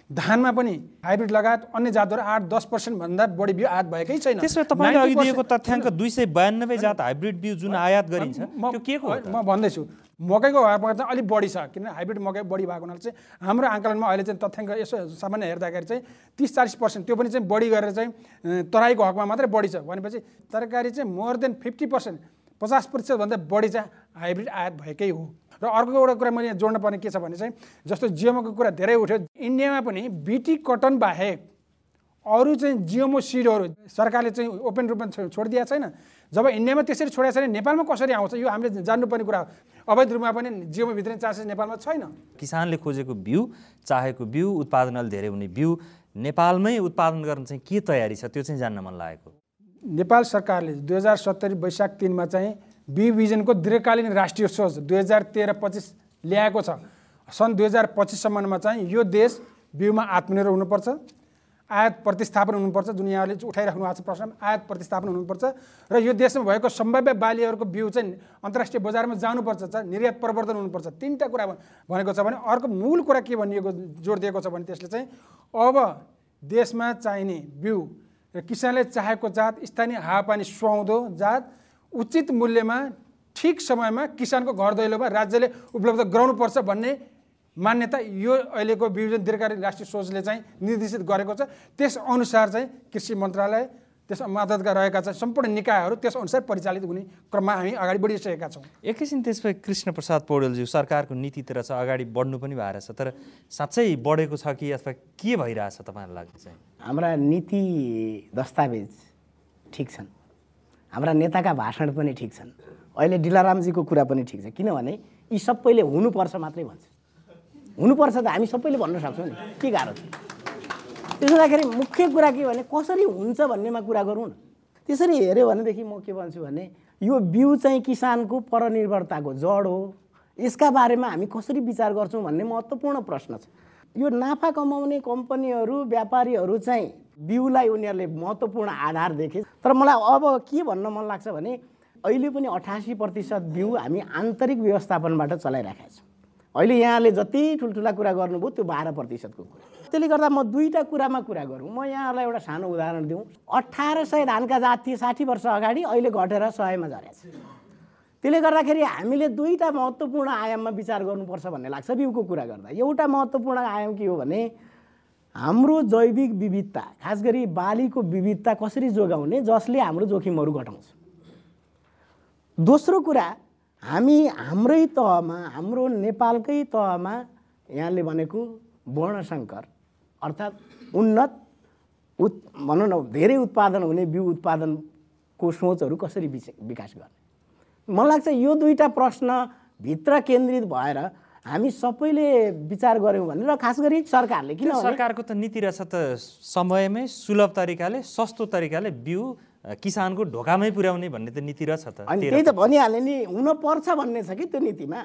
धानमा पनि हाइब्रिड लगायत अन्य जातहरू 8-10% भन्दा बढी बिउ आयात भएकै छैन। त्यसमा तपाईँले अघि दिएको तथ्याङ्क 292 जात हाइब्रिड बिउ जुन आयात गरिन्छ त्यो के हो? म भन्दैछु मकैको भागमा चाहिँ अलिक बढी छ, किन हाइब्रिड मकै बढी भएको हुनाले चाहिँ हाम्रो आकलनमा अहिले चाहिँ तथ्याङ्क यसो सामान्य हेर्दाखेरि चाहिँ 30-40% त्यो पनि चाहिँ बढी गरेर चाहिँ तराईको हकमा मात्रै बढी छ भनेपछि तरकारी चाहिँ मोर देन 50%, 50% भन्दा बढी चाहिँ हाइब्रिड आयात भएकै हो। र अर्को एउटा कुरा मैले जोड्न पर्ने के छ भने चाहिँ जस्तो GMOको कुरा धेरै उठ्यो, इन्डियामा पनि बिटी कटन बाहेक अरू चाहिँ GMO सिडहरू सरकारले चाहिँ ओपन रूपमा छोडिदिएको छैन। जब इन्डियामा त्यसरी छोडेको छैन, नेपालमा कसरी आउँछ यो हामीले जान्नुपर्ने कुरा हो। अवैध रूपमा पनि GMO भित्र चान्सेस नेपालमा छैन। किसानले खोजेको बिउ, चाहेको बिउ, उत्पादनले धेरै हुने बिउ नेपालमै उत्पादन गर्न चाहिँ के तयारी छ त्यो चाहिँ जान्न मन लागेको। नेपाल सरकारले 2070 वैशाख 3मा चाहिँ बिउ बिजनको दीर्घकालीन राष्ट्रिय सोच 2013-25 ल्याएको छ। सन् 2025 सम्ममा चाहिँ यो देश बिउमा आत्मनिर्भर हुनुपर्छ, आयात प्रतिस्थापन हुनुपर्छ। जुन यहाँले उठाइराख्नु भएको छ प्रश्न, आयात प्रतिस्थापन हुनुपर्छ र यो देशमा भएको सम्भाव्य बालीहरूको बिउ चाहिँ अन्तर्राष्ट्रिय बजारमा जानुपर्छ, निर्यात प्रवर्धन हुनुपर्छ। 3टा कुरा भनेको छ भने अर्को मूल कुरा के भनिएको जोड दिएको छ भने त्यसले चाहिँ अब देशमा चाहिने बिउ र किसानले चाहेको जात, स्थानीय हावापानी सुहाउँदो जात उचित मूल्यमा ठिक समयमा किसानको घर दैलोमा राज्यले उपलब्ध गराउनुपर्छ भन्ने मान्यता यो अहिलेको बिउजन दीर्घकालीन राष्ट्रिय सोचले चाहिँ निर्देशित गरेको छ। त्यसअनुसार चाहिँ कृषि मन्त्रालय, त्यस मद्दतका रहेका चाहिँ सम्पूर्ण निकायहरू त्यसअनुसार परिचालित हुने क्रममा हामी अगाडि बढिसकेका छौँ। एकैछिन त्यसपछि कृष्णप्रसाद पौडेलज्यू, सरकारको नीतितिर छ अगाडि बढ्नु पनि भएर छ, तर साँच्चै बढेको छ कि अथवा के भइरहेछ तपाईँलाई लाग्छ चाहिँ? हाम्रा नीति दस्तावेज ठिक छन्, हाम्रा नेताका भाषण पनि ठिक छन्, अहिले डिलारामजीको कुरा पनि ठिक छ, किनभने यी सबैले हुनुपर्छ मात्रै भन्छ। हुनुपर्छ त हामी सबैले भन्न सक्छौँ नि, के गाह्रो छ। त्यसो हुँदाखेरि मुख्य कुरा के भने कसरी हुन्छ भन्नेमा कुरा गरौँ न। त्यसरी हेऱ्यो भनेदेखि म के भन्छु भने यो बिउ चाहिँ किसानको परनिर्भरताको जड हो, यसका बारेमा हामी कसरी विचार गर्छौँ भन्ने महत्त्वपूर्ण प्रश्न छ। यो नाफा कमाउने कम्पनीहरू व्यापारीहरू चाहिँ बिउलाई उनीहरूले महत्त्वपूर्ण आधार देखे। तर मलाई अब के भन्न मन लाग्छ भने अहिले पनि 88% बिउ हामी आन्तरिक व्यवस्थापनबाट चलाइराखेका छौँ। अहिले यहाँले जति ठुल्ठुला कुरा गर्नुभयो त्यो 12%को कुरा। त्यसले गर्दा म दुईवटा कुरामा कुरा गरौँ। म यहाँहरूलाई एउटा सानो उदाहरण दिउँ। 1800 धानका जात थिए 60 वर्ष अगाडि, अहिले घटेर 100मा झरेको छ। त्यसले गर्दाखेरि हामीले दुईवटा महत्त्वपूर्ण आयाममा विचार गर्नुपर्छ भन्ने लाग्छ बिउको कुरा गर्दा। एउटा महत्त्वपूर्ण आयाम के हो भने हाम्रो जैविक विविधता, खास गरी बालीको विविधता कसरी जोगाउने जसले हाम्रो जोखिमहरू घटाउँछ। दोस्रो कुरा हामी हाम्रै तहमा, हाम्रो नेपालकै तहमा यहाँले भनेको वर्णशङ्कर अर्थात् उन्नत भनौँ न धेरै उत्पादन हुने बिउ उत्पादनको सोचहरू कसरी विकास गर्ने। मलाई लाग्छ यो दुईवटा प्रश्न भित्र केन्द्रित भएर हामी सबैले विचार गऱ्यौँ भने, र खास गरी सरकारले, किन सरकारको त नीति रहेछ त समयमै सुलभ तरिकाले सस्तो तरिकाले बिउ किसानको ढोकामै पुर्याउने भन्ने त नीति रहेछ त। अनि त्यही त भनिहालेँ नि, हुनपर्छ भन्ने छ कि त्यो नीतिमा।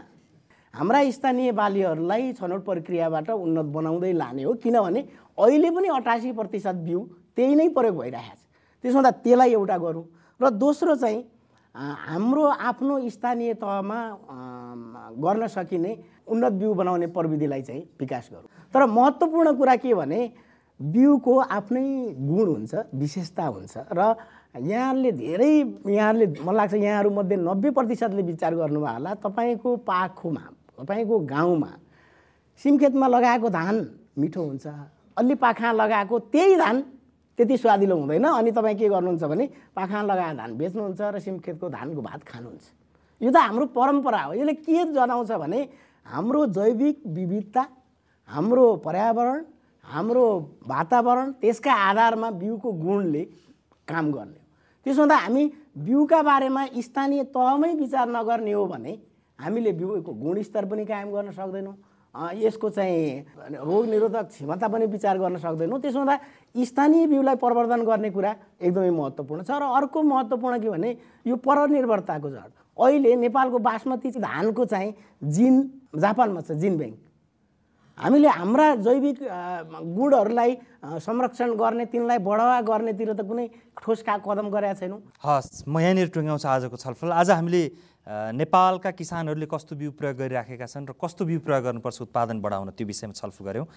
हाम्रा स्थानीय बालीहरूलाई छनौट प्रक्रियाबाट उन्नत बनाउँदै लाने हो, किनभने अहिले पनि 88% बिउ त्यही नै प्रयोग भइरहेको छ। त्यसो हुँदा त्यसलाई एउटा गरौँ। र दोस्रो चाहिँ हाम्रो आफ्नो स्थानीय तहमा गर्न सकिने उन्नत बिउ बनाउने प्रविधिलाई चाहिँ विकास गरौँ। तर महत्त्वपूर्ण कुरा के भने बिउको आफ्नै गुण हुन्छ, विशेषता हुन्छ। र यहाँहरूले मलाई लाग्छ यहाँहरूमध्ये 90%ले विचार गर्नुभयो होला, तपाईँको पाखोमा, तपाईँको गाउँमा सिमखेतमा लगाएको धान मिठो हुन्छ, अलि पाखा लगाएको त्यही धान त्यति स्वादिलो हुँदैन। अनि तपाईँ के गर्नुहुन्छ भने पाखा लगाएको धान बेच्नुहुन्छ र सिमखेतको धानको भात खानुहुन्छ। यो त हाम्रो परम्परा हो। यसले के जनाउँछ भने हाम्रो जैविक विविधता, हाम्रो पर्यावरण, हाम्रो वातावरण, त्यसका आधारमा बिउको गुणले काम गर्ने। त्यसो हुँदा हामी बिउका बारेमा स्थानीय तहमै विचार नगर्ने हो भने हामीले बिउको गुणस्तर पनि कायम गर्न सक्दैनौँ, यसको चाहिँ रोग निरोधक क्षमता पनि विचार गर्न सक्दैनौँ। त्यसो हुँदा स्थानीय बिउलाई प्रवर्धन गर्ने कुरा एकदमै महत्त्वपूर्ण छ। र अर्को महत्त्वपूर्ण के भने यो परनिर्भरताको जड। अहिले नेपालको बासमती धानको चाहिँ जिन जापानमा छ, जिन ब्याङ्क। हामीले हाम्रा जैविक गुणहरूलाई संरक्षण गर्ने, तिनलाई बढावा गर्नेतिर त कुनै ठोस कदम गरेका छैनौँ। हस्, म यहाँनिर टुङ्ग्याउँछु आजको छलफल। आज हामीले नेपालका किसानहरूले कस्तो बिउ प्रयोग गरिराखेका छन् र कस्तो बिउ प्रयोग गर्नुपर्छ उत्पादन बढाउन, त्यो विषयमा छलफल गऱ्यौँ।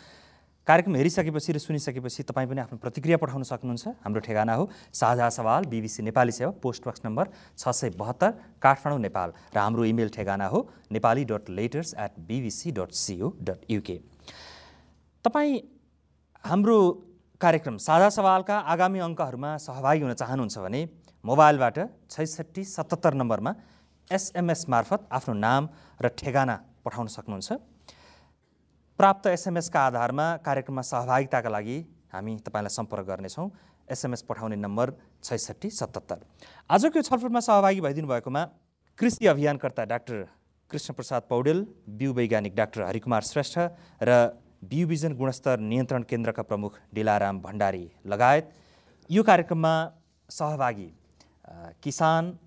कार्यक्रम हेरिसकेपछि र सुनिसकेपछि तपाईँ पनि आफ्नो प्रतिक्रिया पठाउन सक्नुहुन्छ। हाम्रो ठेगाना हो साझा सवाल BBC नेपाली सेवा, post box number 672 Kathmandu Nepal, र हाम्रो इमेल ठेगाना हो nepali.letters@bbc.co.uk। तपाईँ हाम्रो कार्यक्रम साझा सवालका आगामी अङ्कहरूमा सहभागी हुन चाहनुहुन्छ भने मोबाइलबाट 6677 नम्बरमा SMS मार्फत आफ्नो नाम र ठेगाना पठाउन सक्नुहुन्छ। प्राप्त SMS का आधारमा कार्यक्रममा सहभागिताका लागि हामी तपाईलाई सम्पर्क गर्नेछौँ। SMS पठाउने नम्बर 6677। आजको छलफलमा सहभागी भइदिनु भएकोमा कृषि अभियानकर्ता डाक्टर कृष्णप्रसाद पौडेल, बिउ वैज्ञानिक डाक्टर हरिकुमार श्रेष्ठ र बिउ बिजन गुणस्तर नियन्त्रण केन्द्रका प्रमुख डिलाराम भण्डारी लगायत यो कार्यक्रममा सहभागी किसान,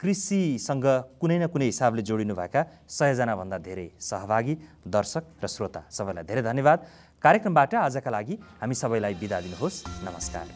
कृषिसँग कुनै न कुनै हिसाबले जोडिनुभएका 100जनाभन्दा धेरै सहभागी, दर्शक र श्रोता सबैलाई धेरै धन्यवाद। कार्यक्रमबाट आजका लागि हामी सबैलाई बिदा दिनुहोस्। नमस्कार।